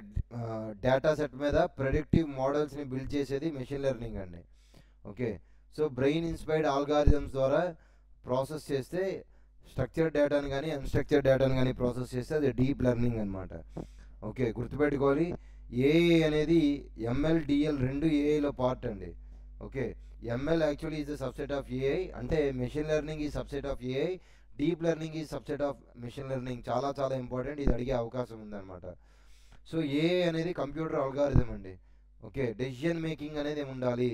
data set మీద ప్రెడిక్టివ్ మోడల్స్ని బిల్డ్ చేసేది మెషిన్ లెర్నింగ్ అండి. Okay, so brain inspired algorithms ద్వారా ప్రాసెస్ చేస్తే స్ట్రక్చర్డ్ డేటాను కానీ అన్స్ట్రక్చర్డ్ డేటాను కానీ ప్రాసెస్ చేస్తే అది డీప్ లెర్నింగ్ అనమాట. ఓకే, గుర్తుపెట్టుకోవాలి, ఏఐ అనేది ఎంఎల్, డిఎల్ రెండు ఏఐలో పార్ట్ అండి. Okay, ML actually is the subset of AI, అంటే మెషిన్ లెర్నింగ్ ఈ subset of AI, deep learning ఈ సబ్సెట్ ఆఫ్ మెషిన్ లెర్నింగ్. చాలా చాలా ఇంపార్టెంట్, ఇది అడిగే అవకాశం ఉందన్నమాట. సో ఏఐ అనేది కంప్యూటర్ అల్గారిథం అండి. ఓకే, డెసిషన్ మేకింగ్ అనేది ఉండాలి.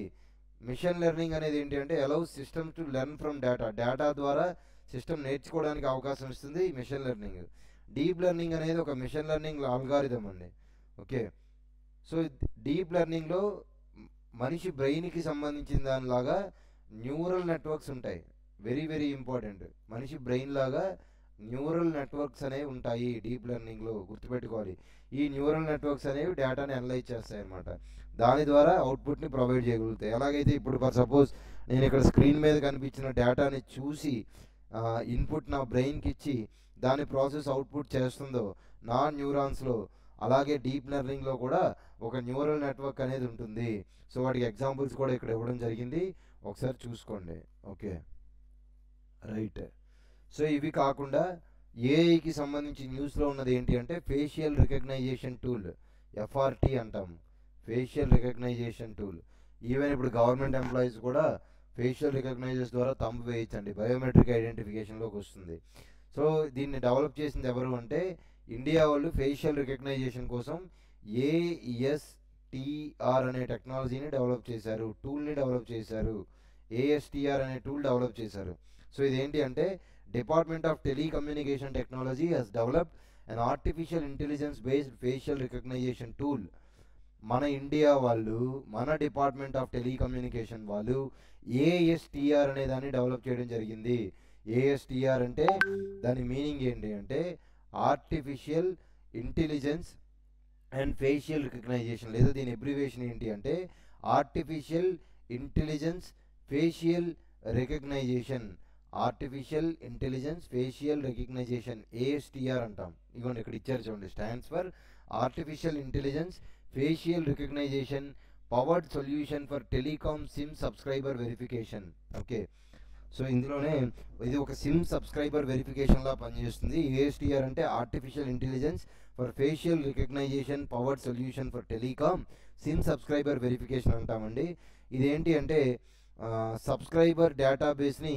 మెషిన్ లెర్నింగ్ అనేది ఏంటి అంటే allows system to learn from data, data ద్వారా సిస్టమ్ నేర్చుకోవడానికి అవకాశం ఇస్తుంది మెషిన్ లెర్నింగ్. డీప్ లెర్నింగ్ అనేది ఒక మెషిన్ లెర్నింగ్ అల్గారిథం అండి. ఓకే, సో డీప్ లెర్నింగ్లో మనిషి బ్రెయిన్కి సంబంధించిన దానిలాగా న్యూరల్ నెట్వర్క్స్ ఉంటాయి. వెరీ వెరీ ఇంపార్టెంట్, మనిషి బ్రెయిన్ లాగా న్యూరల్ నెట్వర్క్స్ అనేవి ఉంటాయి డీప్ లెర్నింగ్లో, గుర్తుపెట్టుకోవాలి. ఈ న్యూరల్ నెట్వర్క్స్ అనేవి డేటాని అనలైజ్ చేస్తాయి అన్నమాట. దాని ద్వారా అవుట్పుట్ని ప్రొవైడ్ చేయగలుగుతాయి. ఎలాగైతే ఇప్పుడు ఫర్ సపోజ్ నేను ఇక్కడ స్క్రీన్ మీద కనిపించిన డేటాని చూసి ఇన్పుట్ నా బ్రెయిన్కి ఇచ్చి దాని ప్రాసెస్ అవుట్పుట్ చేస్తుందో నా న్యూరాన్స్లో, అలాగే డీప్ లెర్నింగ్లో కూడా ఒక న్యూరల్ నెట్వర్క్ అనేది ఉంటుంది. సో వాటికి ఎగ్జాంపుల్స్ కూడా ఇక్కడ ఇవ్వడం జరిగింది, ఒకసారి చూసుకోండి. Okay, right. సో ఇవి కాకుండా ఏఐకి సంబంధించి న్యూస్లో ఉన్నది ఏంటి అంటే ఫేషియల్ రికగ్నైజేషన్ టూల్, ఎఫ్ఆర్టీ అంటాం, ఫేషియల్ రికగ్నైజేషన్ టూల్. ఈవెన్ ఇప్పుడు గవర్నమెంట్ ఎంప్లాయీస్ కూడా ఫేషియల్ రికగ్నైజర్స్ ద్వారా తంబు వేయించండి, బయోమెట్రిక్ ఐడెంటిఫికేషన్లోకి వస్తుంది. సో దీన్ని డెవలప్ చేసింది ఎవరు అంటే ఇండియా వాళ్ళు. ఫేషియల్ రికగ్నైజేషన్ కోసం ఏఎస్టిఆర్ అనే టెక్నాలజీని డెవలప్ చేశారు, టూల్ని డెవలప్ చేశారు. ఏఎస్టిఆర్ అనే టూల్ డెవలప్ చేశారు. సో ఇదేంటి అంటే department of telecommunication technology Hess developed an artificial intelligence based facial recognition tool. మన ఇండియా వాళ్ళు, మన డిపార్ట్మెంట్ ఆఫ్ టెలికమ్యూనికేషన్ వాళ్ళు ఏఎస్టిఆర్ అనే దాన్ని డెవలప్ చేయడం జరిగింది. ఏఎస్టిఆర్ అంటే దాని మీనింగ్ ఏంటి అంటే artificial intelligence and facial recognition, లేదా దీని అబ్రివేషన్ ఏంటి అంటే artificial intelligence facial recognition. Artificial intelligence facial recognition, ASTR అంటాం. ఇదిగోండి ఇక్కడ ఇచ్చారు చూడండి, stands for artificial intelligence facial recognition powered solution for telecom SIM subscriber verification. Okay, so ఇందులోనే ఇది ఒక సిమ్ సబ్స్క్రైబర్ వెరిఫికేషన్లా పనిచేస్తుంది. ఏఎస్టిఆర్ అంటే artificial intelligence for facial recognition powered solution for telecom SIM subscriber verification అంటామండి. ఇదేంటి అంటే సబ్స్క్రైబర్ డేటాబేస్ని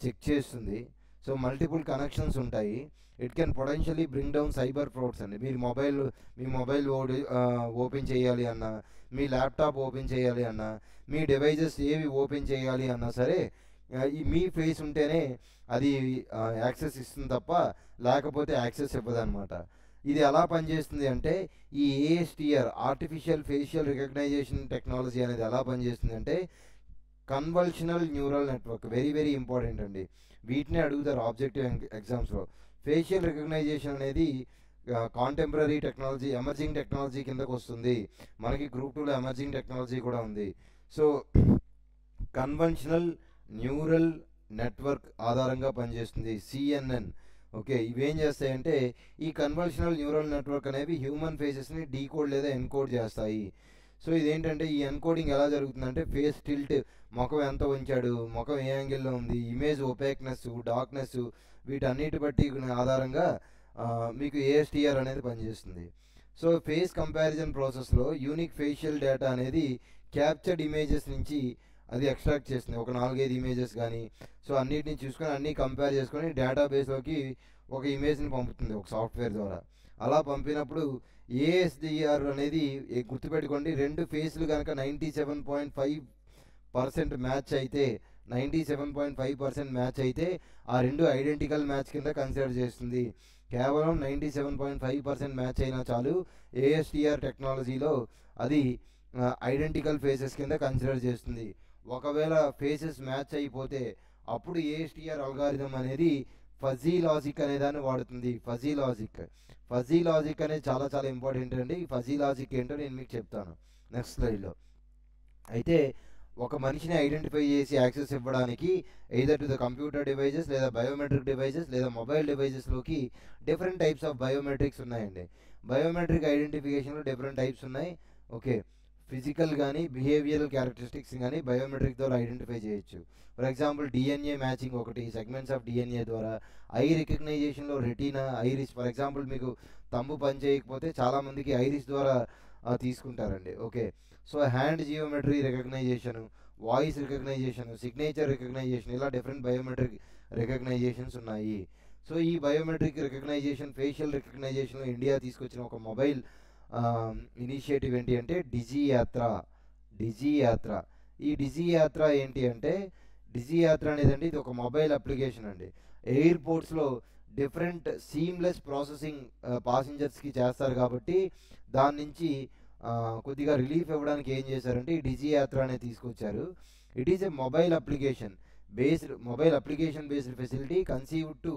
చెక్ చేస్తుంది. సో మల్టిపుల్ కనెక్షన్స్ ఉంటాయి. It can potentially bring down cyber frauds అండి. మీ మొబైల్ ఓపెన్ చేయాలి అన్నా, మీ ల్యాప్టాప్ ఓపెన్ చేయాలి అన్నా, మీ డివైజెస్ ఏవి ఓపెన్ చేయాలి అన్నా సరే మీ ఫేస్ ఉంటేనే అది యాక్సెస్ ఇస్తుంది తప్ప లేకపోతే యాక్సెస్ ఇవ్వదన్నమాట. ఇది ఎలా పనిచేస్తుంది అంటే ఈ ASTR artificial facial recognition technology అనేది ఎలా పనిచేస్తుంది అంటే convolutional neural network, very very important అండి. వీటిని అడుగుతారు ఆబ్జెక్టివ్ ఎగ్జామ్స్లో. ఫేషియల్ రికగ్నైజేషన్ అనేది కాంటెంపరీ టెక్నాలజీ, ఎమర్జింగ్ టెక్నాలజీ కిందకు వస్తుంది. మనకి గ్రూప్ 2లో ఎమర్జింగ్ టెక్నాలజీ కూడా ఉంది. సో కన్వెన్షనల్ న్యూరల్ నెట్వర్క్ ఆధారంగా పనిచేస్తుంది, సిఎన్ఎన్. ఓకే, ఇవేం చేస్తాయంటే ఈ కన్వెన్షనల్ న్యూరల్ నెట్వర్క్ అనేవి హ్యూమన్ ఫేసెస్ని డీకోడ్ లేదా ఎన్కోడ్ చేస్తాయి. సో ఇదేంటంటే ఈ ఎన్కోడింగ్ ఎలా జరుగుతుందంటే ఫేస్ టిల్ట్, ముఖం ఎంత ఉంచాడు, ముఖం ఏ యాంగిల్లో ఉంది, ఇమేజ్ ఒపేక్నెస్, డార్క్నెస్, వీటన్నిటి బట్టి ఆధారంగా మీకు ఏఎస్టీఆర్ అనేది పనిచేస్తుంది. సో ఫేస్ కంపారిజన్ ప్రాసెస్లో యూనిక్ ఫేషియల్ డేటా అనేది క్యాప్చర్డ్ ఇమేజెస్ నుంచి అది ఎక్స్ట్రాక్ట్ చేస్తుంది. ఒక 4-5 ఇమేజెస్ కానీ సో అన్నిటిని చూసుకొని అన్నీ కంపేర్ చేసుకొని డేటాబేస్లోకి ఒక ఇమేజ్ని పంపుతుంది ఒక సాఫ్ట్వేర్ ద్వారా. అలా పంపినప్పుడు ఏఎస్డిఆర్ అనేది గుర్తుపెట్టుకోండి, రెండు ఫేస్లు కనుక 97.5% మ్యాచ్ అయితే 97.5% మ్యాచ్ అయితే ఆ రెండు ఐడెంటికల్ మ్యాచ్ కింద కన్సిడర్ చేస్తుంది. కేవలం 97.5% మ్యాచ్ అయినా చాలు ఏఎస్టిఆర్ టెక్నాలజీలో అది ఐడెంటికల్ ఫేసెస్ కింద కన్సిడర్ చేస్తుంది. ఒకవేళ ఫేసెస్ మ్యాచ్ అయిపోతే అప్పుడు ఏఎస్టిఆర్ అల్గారిథం అనేది ఫజీ లాజిక్ అనే దాన్ని వాడుతుంది. ఫజీ లాజిక్ అనేది చాలా చాలా ఇంపార్టెంట్ అండి. ఈ ఫజీ లాజిక్ ఏంటో నేను మీకు చెప్తాను నెక్స్ట్ స్లైడ్లో. అయితే ఒక మనిషిని ఐడెంటిఫై చేసి యాక్సెస్ ఇవ్వడానికి either to the computer devices లేదా బయోమెట్రిక్ డివైజెస్ లేదా మొబైల్ డివైజెస్లోకి డిఫరెంట్ టైప్స్ ఆఫ్ బయోమెట్రిక్స్ ఉన్నాయండి. బయోమెట్రిక్ ఐడెంటిఫికేషన్లో డిఫరెంట్ టైప్స్ ఉన్నాయి. ఓకే, ఫిజికల్ కానీ బిహేవియరల్ క్యారెక్టరిస్టిక్స్ కానీ బయోమెట్రిక్ ద్వారా ఐడెంటిఫై చేయొచ్చు. ఫర్ ఎగ్జాంపుల్ డిఎన్ఏ మ్యాచింగ్ ఒకటి, సెగ్మెంట్స్ ఆఫ్ డిఎన్ఏ ద్వారా. ఐ రికగ్నైజేషన్లో రెటీనా, ఐరిస్. ఫర్ ఎగ్జాంపుల్ మీకు తంబు పని చేయకపోతే చాలామందికి ఐరిస్ ద్వారా తీసుకుంటారండి. Okay, so hand geometry recognition, voice recognition, signature recognition, ఇలా డిఫరెంట్ బయోమెట్రిక్ రికగ్నైజేషన్స్ ఉన్నాయి. సో ఈ బయోమెట్రిక్ రికగ్నైజేషన్, ఫేషియల్ రికగ్నైజేషన్లో ఇండియా తీసుకొచ్చిన ఒక మొబైల్ ఇనిషియేటివ్ ఏంటి అంటే డిజీ యాత్ర. ఈ డిజీ యాత్ర ఏంటి అంటే డిజీ యాత్ర అనేదండి ఇది ఒక మొబైల్ అప్లికేషన్ అండి. ఎయిర్పోర్ట్స్లో డిఫరెంట్ సీమ్లెస్ ప్రాసెసింగ్ పాసింజర్స్కి చేస్తారు కాబట్టి దాని నుంచి కొద్దిగా రిలీఫ్ ఇవ్వడానికి ఏం చేశారంటే ఈ డిజీ యాత్ర అనేది తీసుకొచ్చారు. It is a mobile application based facility conceived to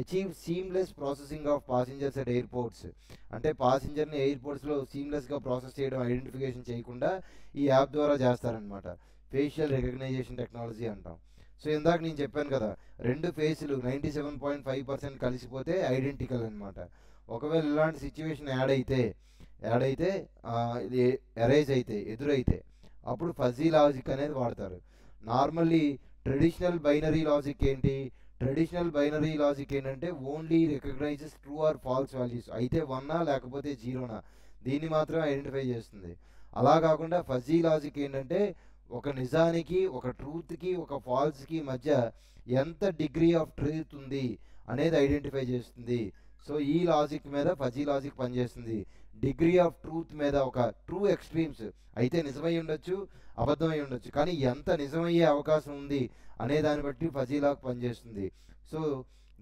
achieve seamless processing of passengers at airports. అంటే పాసింజర్ని ఎయిర్పోర్ట్స్లో సీమ్లెస్గా ప్రాసెస్ చేయడం, ఐడెంటిఫికేషన్ చేయకుండా ఈ యాప్ ద్వారా చేస్తారనమాట. ఫేషియల్ రికగ్నైజేషన్ టెక్నాలజీ అంటాం. సో ఇందాక నేను చెప్పాను కదా, రెండు ఫేసులు 97.5% కలిసిపోతే ఐడెంటికల్ అనమాట. ఒకవేళ ఇలాంటి సిచ్యువేషన్ యాడ్ అయితే ఇది ఎదురైతే అప్పుడు ఫజీ లాజిక్ అనేది వాడతారు. నార్మల్లీ ట్రెడిషనల్ బైనరీ లాజిక్ ఏంటంటే only recognises true or false values. అయితే 1 లేకపోతే 0 దీన్ని మాత్రమే ఐడెంటిఫై చేస్తుంది. అలా కాకుండా ఫజీ లాజిక్ ఏంటంటే ఒక నిజానికి, ఒక ట్రూత్కి, ఒక ఫాల్స్కి మధ్య ఎంత డిగ్రీ ఆఫ్ ట్రూత్ ఉంది అనేది ఐడెంటిఫై చేస్తుంది. సో ఈ లాజిక్ మీద ఫజీ లాజిక్ పనిచేస్తుంది. డిగ్రీ ఆఫ్ ట్రూత్ మీద ఒక ట్రూ ఎక్స్ట్రీమ్స్ అయితే నిజమై ఉండొచ్చు, అబద్ధమై ఉండొచ్చు, కానీ ఎంత నిజమయ్యే అవకాశం ఉంది అనే దాన్ని బట్టి ఫజీ లాగ్ పనిచేస్తుంది. సో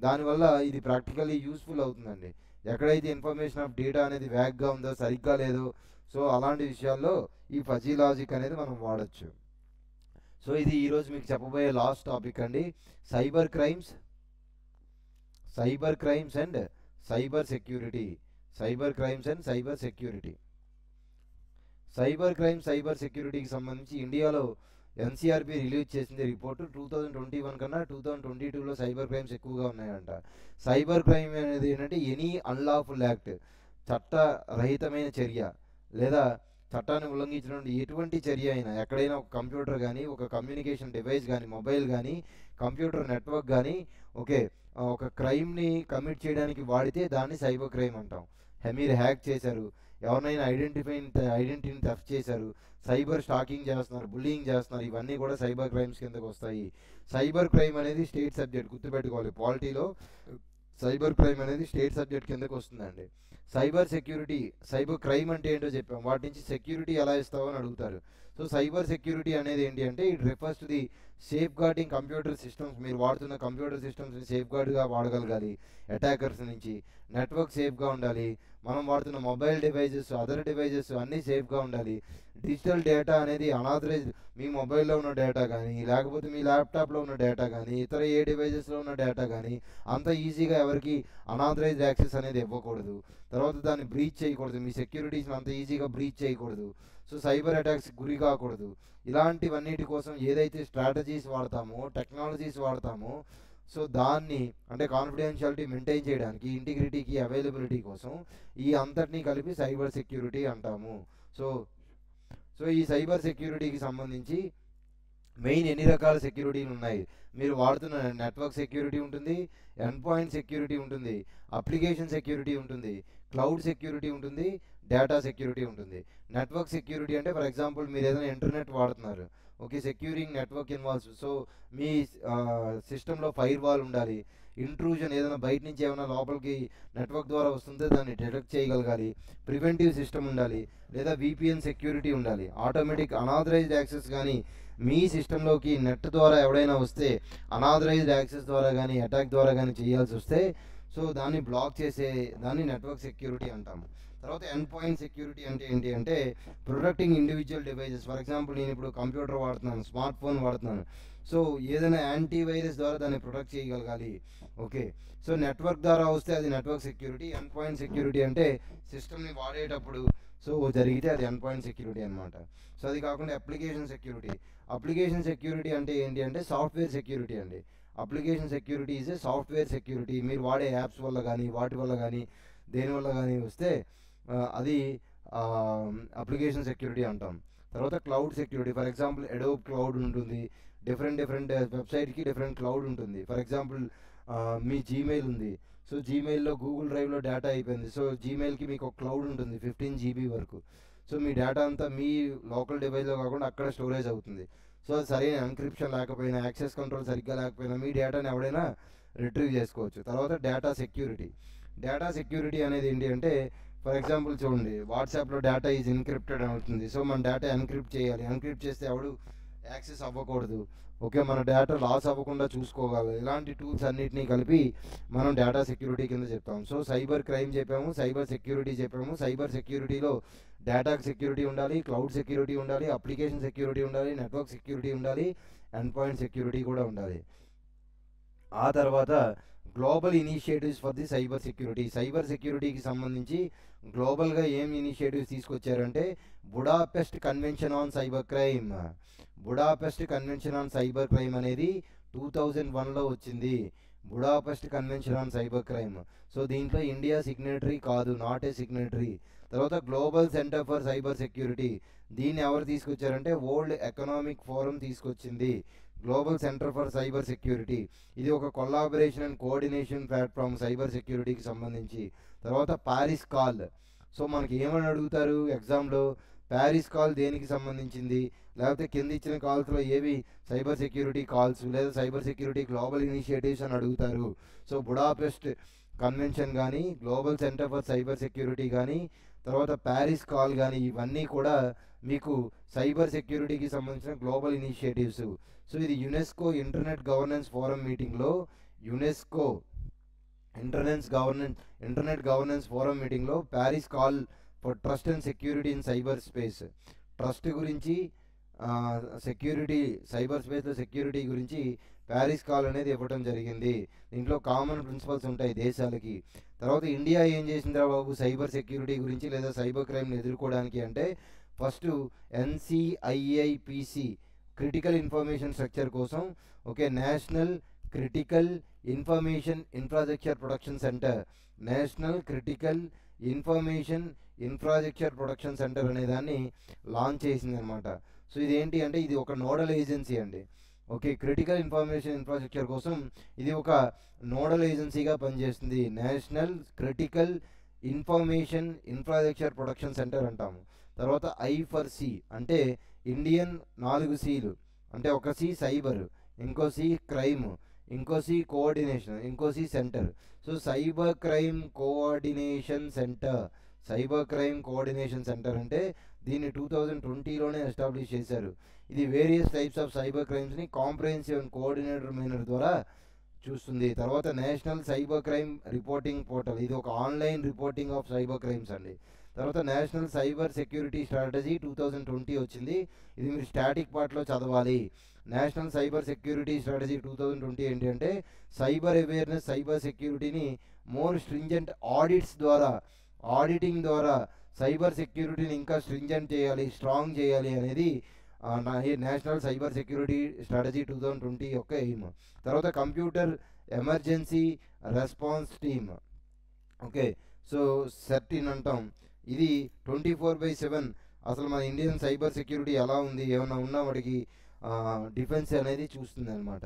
దానివల్ల ఇది ప్రాక్టికల్లీ యూస్ఫుల్ అవుతుందండి. ఎక్కడైతే ఇన్ఫర్మేషన్ ఆఫ్ డేటా అనేది వ్యాగ్గా ఉందో, సరిగ్గా లేదో, సో అలాంటి విషయాల్లో ఈ ఫజీ లాజిక్ అనేది మనం వాడచ్చు. సో ఇది ఈరోజు మీకు చెప్పబోయే లాస్ట్ టాపిక్ అండి. Cyber crimes and cyber security. Cyber crime cyber సెక్యూరిటీకి సంబంధించి ఇండియాలో ఎన్సీఆర్బీ రిలీజ్ చేసింది రిపోర్టు. 2021 కన్నా 2022లో సైబర్ క్రైమ్స్ ఎక్కువగా ఉన్నాయంట. సైబర్ క్రైమ్ అనేది ఏంటంటే ఎనీ అన్లాఫుల్ యాక్ట్, చట్టరహితమైన చర్య లేదా చట్టాన్ని ఉల్లంఘించిన ఎటువంటి చర్య అయినా, ఎక్కడైనా ఒక కంప్యూటర్ కానీ, ఒక కమ్యూనికేషన్ డివైస్ కానీ, మొబైల్ కానీ, కంప్యూటర్ నెట్వర్క్ కానీ ఒక క్రైమ్ని కమిట్ చేయడానికి వాడితే దాన్ని సైబర్ క్రైమ్ అంటాం. మీరు హ్యాక్ చేశారు, ఎవరినైనా ఐడెంటిటీని థెఫ్ట్ చేశారు, సైబర్ స్టాకింగ్ చేస్తున్నారు, బుల్లింగ్ చేస్తున్నారు, ఇవన్నీ కూడా సైబర్ క్రైమ్స్ కిందకు వస్తాయి. సైబర్ క్రైమ్ అనేది స్టేట్ సబ్జెక్ట్, గుర్తుపెట్టుకోవాలి. పాలిటీలో సైబర్ క్రైమ్ అనేది స్టేట్ సబ్జెక్ట్ కిందకు వస్తుందండి. సైబర్ సెక్యూరిటీ, సైబర్ క్రైమ్ అంటే ఏంటో చెప్పాం, వాటి నుంచి సెక్యూరిటీ ఎలా ఇస్తావో అని అడుగుతారు. సో సైబర్ సెక్యూరిటీ అనేది ఏంటి అంటే it refers to the safe guarding computer systems. మీరు వాడుతున్న కంప్యూటర్ సిస్టమ్స్ని సేఫ్ గార్డ్గా వాడగలగాలి అటాకర్స్ నుంచి. నెట్వర్క్ సేఫ్గా ఉండాలి. మనం వాడుతున్న మొబైల్ డివైజెస్, అదర్ డివైజెస్ అన్నీ సేఫ్గా ఉండాలి. డిజిటల్ డేటా అనేది అనాథరైజ్, మీ మొబైల్లో ఉన్న డేటా కానీ, లేకపోతే మీ ల్యాప్టాప్లో ఉన్న డేటా కానీ, ఇతర ఏ డివైజెస్లో ఉన్న డేటా కానీ అంత ఈజీగా ఎవరికి అనాథరైజ్డ్ యాక్సెస్ అనేది ఇవ్వకూడదు. తర్వాత దాన్ని బ్రీచ్ చేయకూడదు, మీ సెక్యూరిటీస్ని అంత ఈజీగా బ్రీచ్ చేయకూడదు. సో సైబర్ అటాక్స్ గురి కాకూడదు. ఇలాంటివన్నిటి కోసం ఏదైతే స్ట్రాటజీస్ వాడతామో, టెక్నాలజీస్ వాడతామో, సో దాన్ని అంటే కాన్ఫిడెన్షియాలిటీ మెయింటైన్ చేయడానికి, ఇంటిగ్రిటీకి, అవైలబిలిటీ కోసం ఈ అంతటినీ కలిపి సైబర్ సెక్యూరిటీ అంటాము. సో సో ఈ సైబర్ సెక్యూరిటీకి సంబంధించి మెయిన్ ఎన్ని రకాల సెక్యూరిటీలు ఉన్నాయి, మీరు వాడుతున్న నెట్వర్క్ సెక్యూరిటీ ఉంటుంది, ఎండ్ పాయింట్ సెక్యూరిటీ ఉంటుంది, అప్లికేషన్ సెక్యూరిటీ ఉంటుంది, క్లౌడ్ సెక్యూరిటీ ఉంటుంది, డేటా సెక్యూరిటీ ఉంటుంది. నెట్వర్క్ సెక్యూరిటీ అంటే ఫర్ ఎగ్జాంపుల్ మీరు ఏదైనా ఇంటర్నెట్ వాడుతున్నారు, okay, securing network involves. So మీ సిస్టంలో ఫైర్ వాల్ ఉండాలి, ఇంట్రూజన్ ఏదైనా బయట నుంచి ఏమైనా లోపలికి నెట్వర్క్ ద్వారా వస్తుంటే దాన్ని డిటెక్ట్ చేయగలగాలి, ప్రివెంటివ్ సిస్టమ్ ఉండాలి, లేదా విపిఎన్ సెక్యూరిటీ ఉండాలి. ఆటోమేటిక్ అనాథరైజ్డ్ యాక్సెస్ కానీ మీ సిస్టంలోకి నెట్ ద్వారా ఎవడైనా వస్తే అనాథరైజ్డ్ యాక్సెస్ ద్వారా కానీ అటాక్ ద్వారా కానీ చేయాల్సి వస్తే సో దాన్ని బ్లాక్ చేసే దాన్ని నెట్వర్క్ సెక్యూరిటీ అంటాము. తర్వాత ఎండ్ పాయింట్ సెక్యూరిటీ అంటే ఏంటి అంటే protecting individual devices. For example నేను ఇప్పుడు కంప్యూటర్ వాడుతున్నాను, స్మార్ట్ ఫోన్ వాడుతున్నాను, సో ఏదైనా యాంటీవైరస్ ద్వారా దాన్ని ప్రొటెక్ట్ చేయగలగాలి. ఓకే, సో నెట్వర్క్ ద్వారా వస్తే అది network security. End point security అంటే సిస్టమ్ని వాడేటప్పుడు సో జరిగితే అది ఎండ్ పాయింట్ సెక్యూరిటీ అనమాట. సో అది కాకుండా అప్లికేషన్ సెక్యూరిటీ. అప్లికేషన్ సెక్యూరిటీ అంటే ఏంటి అంటే సాఫ్ట్వేర్ సెక్యూరిటీ అండి. Application security is a software security. మీరు వాడే యాప్స్ వల్ల కానీ వాటి వల్ల కానీ దేనివల్ల కానీ వస్తే అది అప్లికేషన్ సెక్యూరిటీ అంటాం. తర్వాత cloud security. For example Adobe cloud ఉంటుంది, డిఫరెంట్ వెబ్సైట్కి డిఫరెంట్ క్లౌడ్ ఉంటుంది. ఫర్ ఎగ్జాంపుల్ మీ జీమెయిల్ ఉంది, సో జీమెయిల్లో గూగుల్ డ్రైవ్లో డేటా అయిపోయింది, సో జీమెయిల్కి మీకు ఒక క్లౌడ్ ఉంటుంది 15 GB వరకు. సో మీ డేటా అంతా మీ లోకల్ డివైస్లో కాకుండా అక్కడ స్టోరేజ్ అవుతుంది. సో సరైన ఎన్క్రిప్షన్ లేకపోయినా, యాక్సెస్ కంట్రోల్ సరిగ్గా లేకపోయినా మీ డేటాని ఎవడైనా రిట్రీవ్ చేసుకోవచ్చు. తర్వాత డేటా సెక్యూరిటీ. డేటా సెక్యూరిటీ అనేది ఏంటి అంటే ఫర్ ఎగ్జాంపుల్ చూడండి, వాట్సాప్లో డేటా ఈజ్ ఎన్క్రిప్టెడ్ అవుతుంది, సో మన డేటా ఎన్క్రిప్ట్ చేయాలి. ఎన్క్రిప్ట్ చేస్తే ఎవడు యాక్సెస్ అవ్వకూడదు, ఓకే, మన డేటా లాస్ అవ్వకుండా చూసుకోగలరు. ఇలాంటి టూల్స్ అన్నిటినీ కలిపి మనం డేటా సెక్యూరిటీ కింద చెప్తాం. సో సైబర్ క్రైమ్ చెప్పాము, సైబర్ సెక్యూరిటీ చెప్పాము. సైబర్ సెక్యూరిటీలో డేటా సెక్యూరిటీ ఉండాలి, క్లౌడ్ సెక్యూరిటీ ఉండాలి, అప్లికేషన్ సెక్యూరిటీ ఉండాలి, నెట్వర్క్ సెక్యూరిటీ ఉండాలి, ఎండ్ పాయింట్ సెక్యూరిటీ కూడా ఉండాలి. ఆ తర్వాత global initiatives for the cyber security. Cyber సెక్యూరిటీకి సంబంధించి గ్లోబల్గా ఏం ఇనిషియేటివ్స్ తీసుకొచ్చారంటే Budapest convention on cyber crime. Budapest convention on cyber crime అనేది 2001లో వచ్చింది. Budapest convention on cyber crime. So దీంట్లో ఇండియా సిగ్నేటరీ కాదు, నాట్ ఏ సిగ్నేటరీ. తర్వాత global centre for cyber security. దీన్ని ఎవరు తీసుకొచ్చారంటే వరల్డ్ ఎకనామిక్ ఫోరం తీసుకొచ్చింది. Global centre for cyber security ఇది ఒక collaboration and coordination platform cyber సెక్యూరిటీకి సంబంధించి. తర్వాత ప్యారిస్ కాల్. సో మనకి ఏమని అడుగుతారు ఎగ్జామ్లో, ప్యారిస్ కాల్ దేనికి సంబంధించింది, లేకపోతే కింద ఇచ్చిన కాల్స్లో ఏవి సైబర్ సెక్యూరిటీ కాల్స్ లేదా సైబర్ సెక్యూరిటీ గ్లోబల్ ఇనిషియేటివ్స్ అని అడుగుతారు. సో బుడాపెస్ట్ కన్వెన్షన్ కానీ, global centre for cyber security కానీ, తర్వాత ప్యారిస్ కాల్ కానీ ఇవన్నీ కూడా మీకు సైబర్ సెక్యూరిటీకి సంబంధించిన గ్లోబల్ ఇనిషియేటివ్స్. సో ఇది యునెస్కో ఇంటర్నెట్ గవర్నెన్స్ ఫోరం మీటింగ్లో, యునెస్కో ఇంటర్నెట్ గవర్నెన్స్ ఫోరం మీటింగ్లో Paris call for trust and security in cyber space, trust గురించి సెక్యూరిటీ సైబర్ స్పేస్లో సెక్యూరిటీ గురించి ప్యారిస్ కాల్ అనేది ఇవ్వడం జరిగింది. దీంట్లో కామన్ ప్రిన్సిపల్స్ ఉంటాయి దేశాలకి. తర్వాత ఇండియా ఏం చేసిందిరా బాబు సైబర్ సెక్యూరిటీ గురించి లేదా సైబర్ క్రైమ్ని ఎదుర్కోవడానికి అంటే first NCIIPC critical information structure కోసం okay national critical information infrastructure production centre, national critical information infrastructure production centre అనే దాన్ని లాంచ్ చేసింది అనమాట. సో ఇదేంటి అంటే ఇది ఒక నోడల్ ఏజెన్సీ అండి. ఓకే, క్రిటికల్ ఇన్ఫర్మేషన్ ఇన్ఫ్రాస్ట్రక్చర్ కోసం ఇది ఒక నోడల్ ఏజెన్సీగా పనిచేస్తుంది. National critical information infrastructure production centre అంటాము. తర్వాత I4C అంటే ఇండియన్ 4 Cలు, అంటే ఒక C సైబర్, ఇంకో C క్రైమ్, ఇంకో C కోఆర్డినేషన్, ఇంకో C centre. So cyber crime coordination centre, cyber crime coordination centre అంటే దీన్ని 2020లోనే ఎస్టాబ్లిష్ చేశారు. ఇది వేరియస్ టైప్స్ ఆఫ్ సైబర్ క్రైమ్స్ని కాంప్రహెన్సివ్ అండ్ కోఆర్డినేటర్ మేనర్ ద్వారా చూస్తుంది. తర్వాత national cyber crime reporting portal, ఇది ఒక online reporting of cyber crimes అండి. తర్వాత నేషనల్ సైబర్ సెక్యూరిటీ స్ట్రాటజీ 2020 వచ్చింది, ఇది మీరు స్టాటిక్ పార్ట్లో చదవాలి. నేషనల్ సైబర్ సెక్యూరిటీ స్ట్రాటజీ 2020 ఏంటి అంటే సైబర్ అవేర్నెస్, సైబర్ సెక్యూరిటీని మోర్ స్ట్రింజెంట్ ఆడిట్స్ ద్వారా, ఆడిటింగ్ ద్వారా సైబర్ సెక్యూరిటీని ఇంకా స్ట్రింజెంట్ చేయాలి, స్ట్రాంగ్ చేయాలి అనేది నేషనల్ సైబర్ సెక్యూరిటీ స్ట్రాటజీ 2020 యొక్క ఎయిమ్. తర్వాత computer emergency response team, okay, so CERT అంటాం. ఇది 24/7 అసలు మన ఇండియన్ సైబర్ సెక్యూరిటీ ఎలా ఉంది, ఏమన్నా ఉన్నా వాడికి డిఫెన్స్ అనేది చూస్తుంది అనమాట.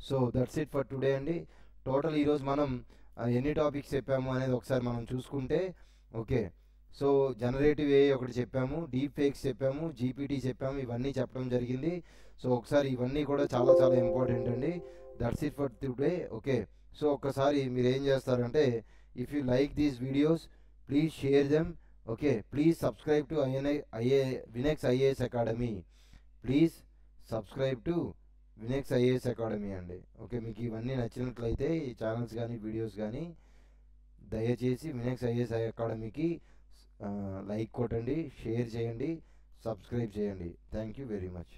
So that's it for today అండి. టోటల్ ఈరోజు మనం ఎన్ని టాపిక్స్ చెప్పాము అనేది ఒకసారి మనం చూసుకుంటే, ఓకే, సో జనరేటివ్ ఏ ఒకటి చెప్పాము, డీప్ ఫేక్స్ చెప్పాము, జీపీటీ చెప్పాము, ఇవన్నీ చెప్పడం జరిగింది. సో ఒకసారి ఇవన్నీ కూడా చాలా చాలా ఇంపార్టెంట్ అండి. That's it for today. Okay, so ఒక్కసారి మీరు ఏం చేస్తారంటే, if you like these videos please share them. Okay, please subscribe to Vinex IAS academy. Please subscribe to Vinex IAS academy అండి. ఓకే, మీకు ఇవన్నీ నచ్చినట్లయితే ఈ ఛానల్స్ కానీ వీడియోస్ కానీ దయచేసి వినెక్స్ ఐఏఎస్ అకాడమీకి లైక్ కొట్టండి, షేర్ చేయండి, సబ్స్క్రైబ్ చేయండి. Thank you very much.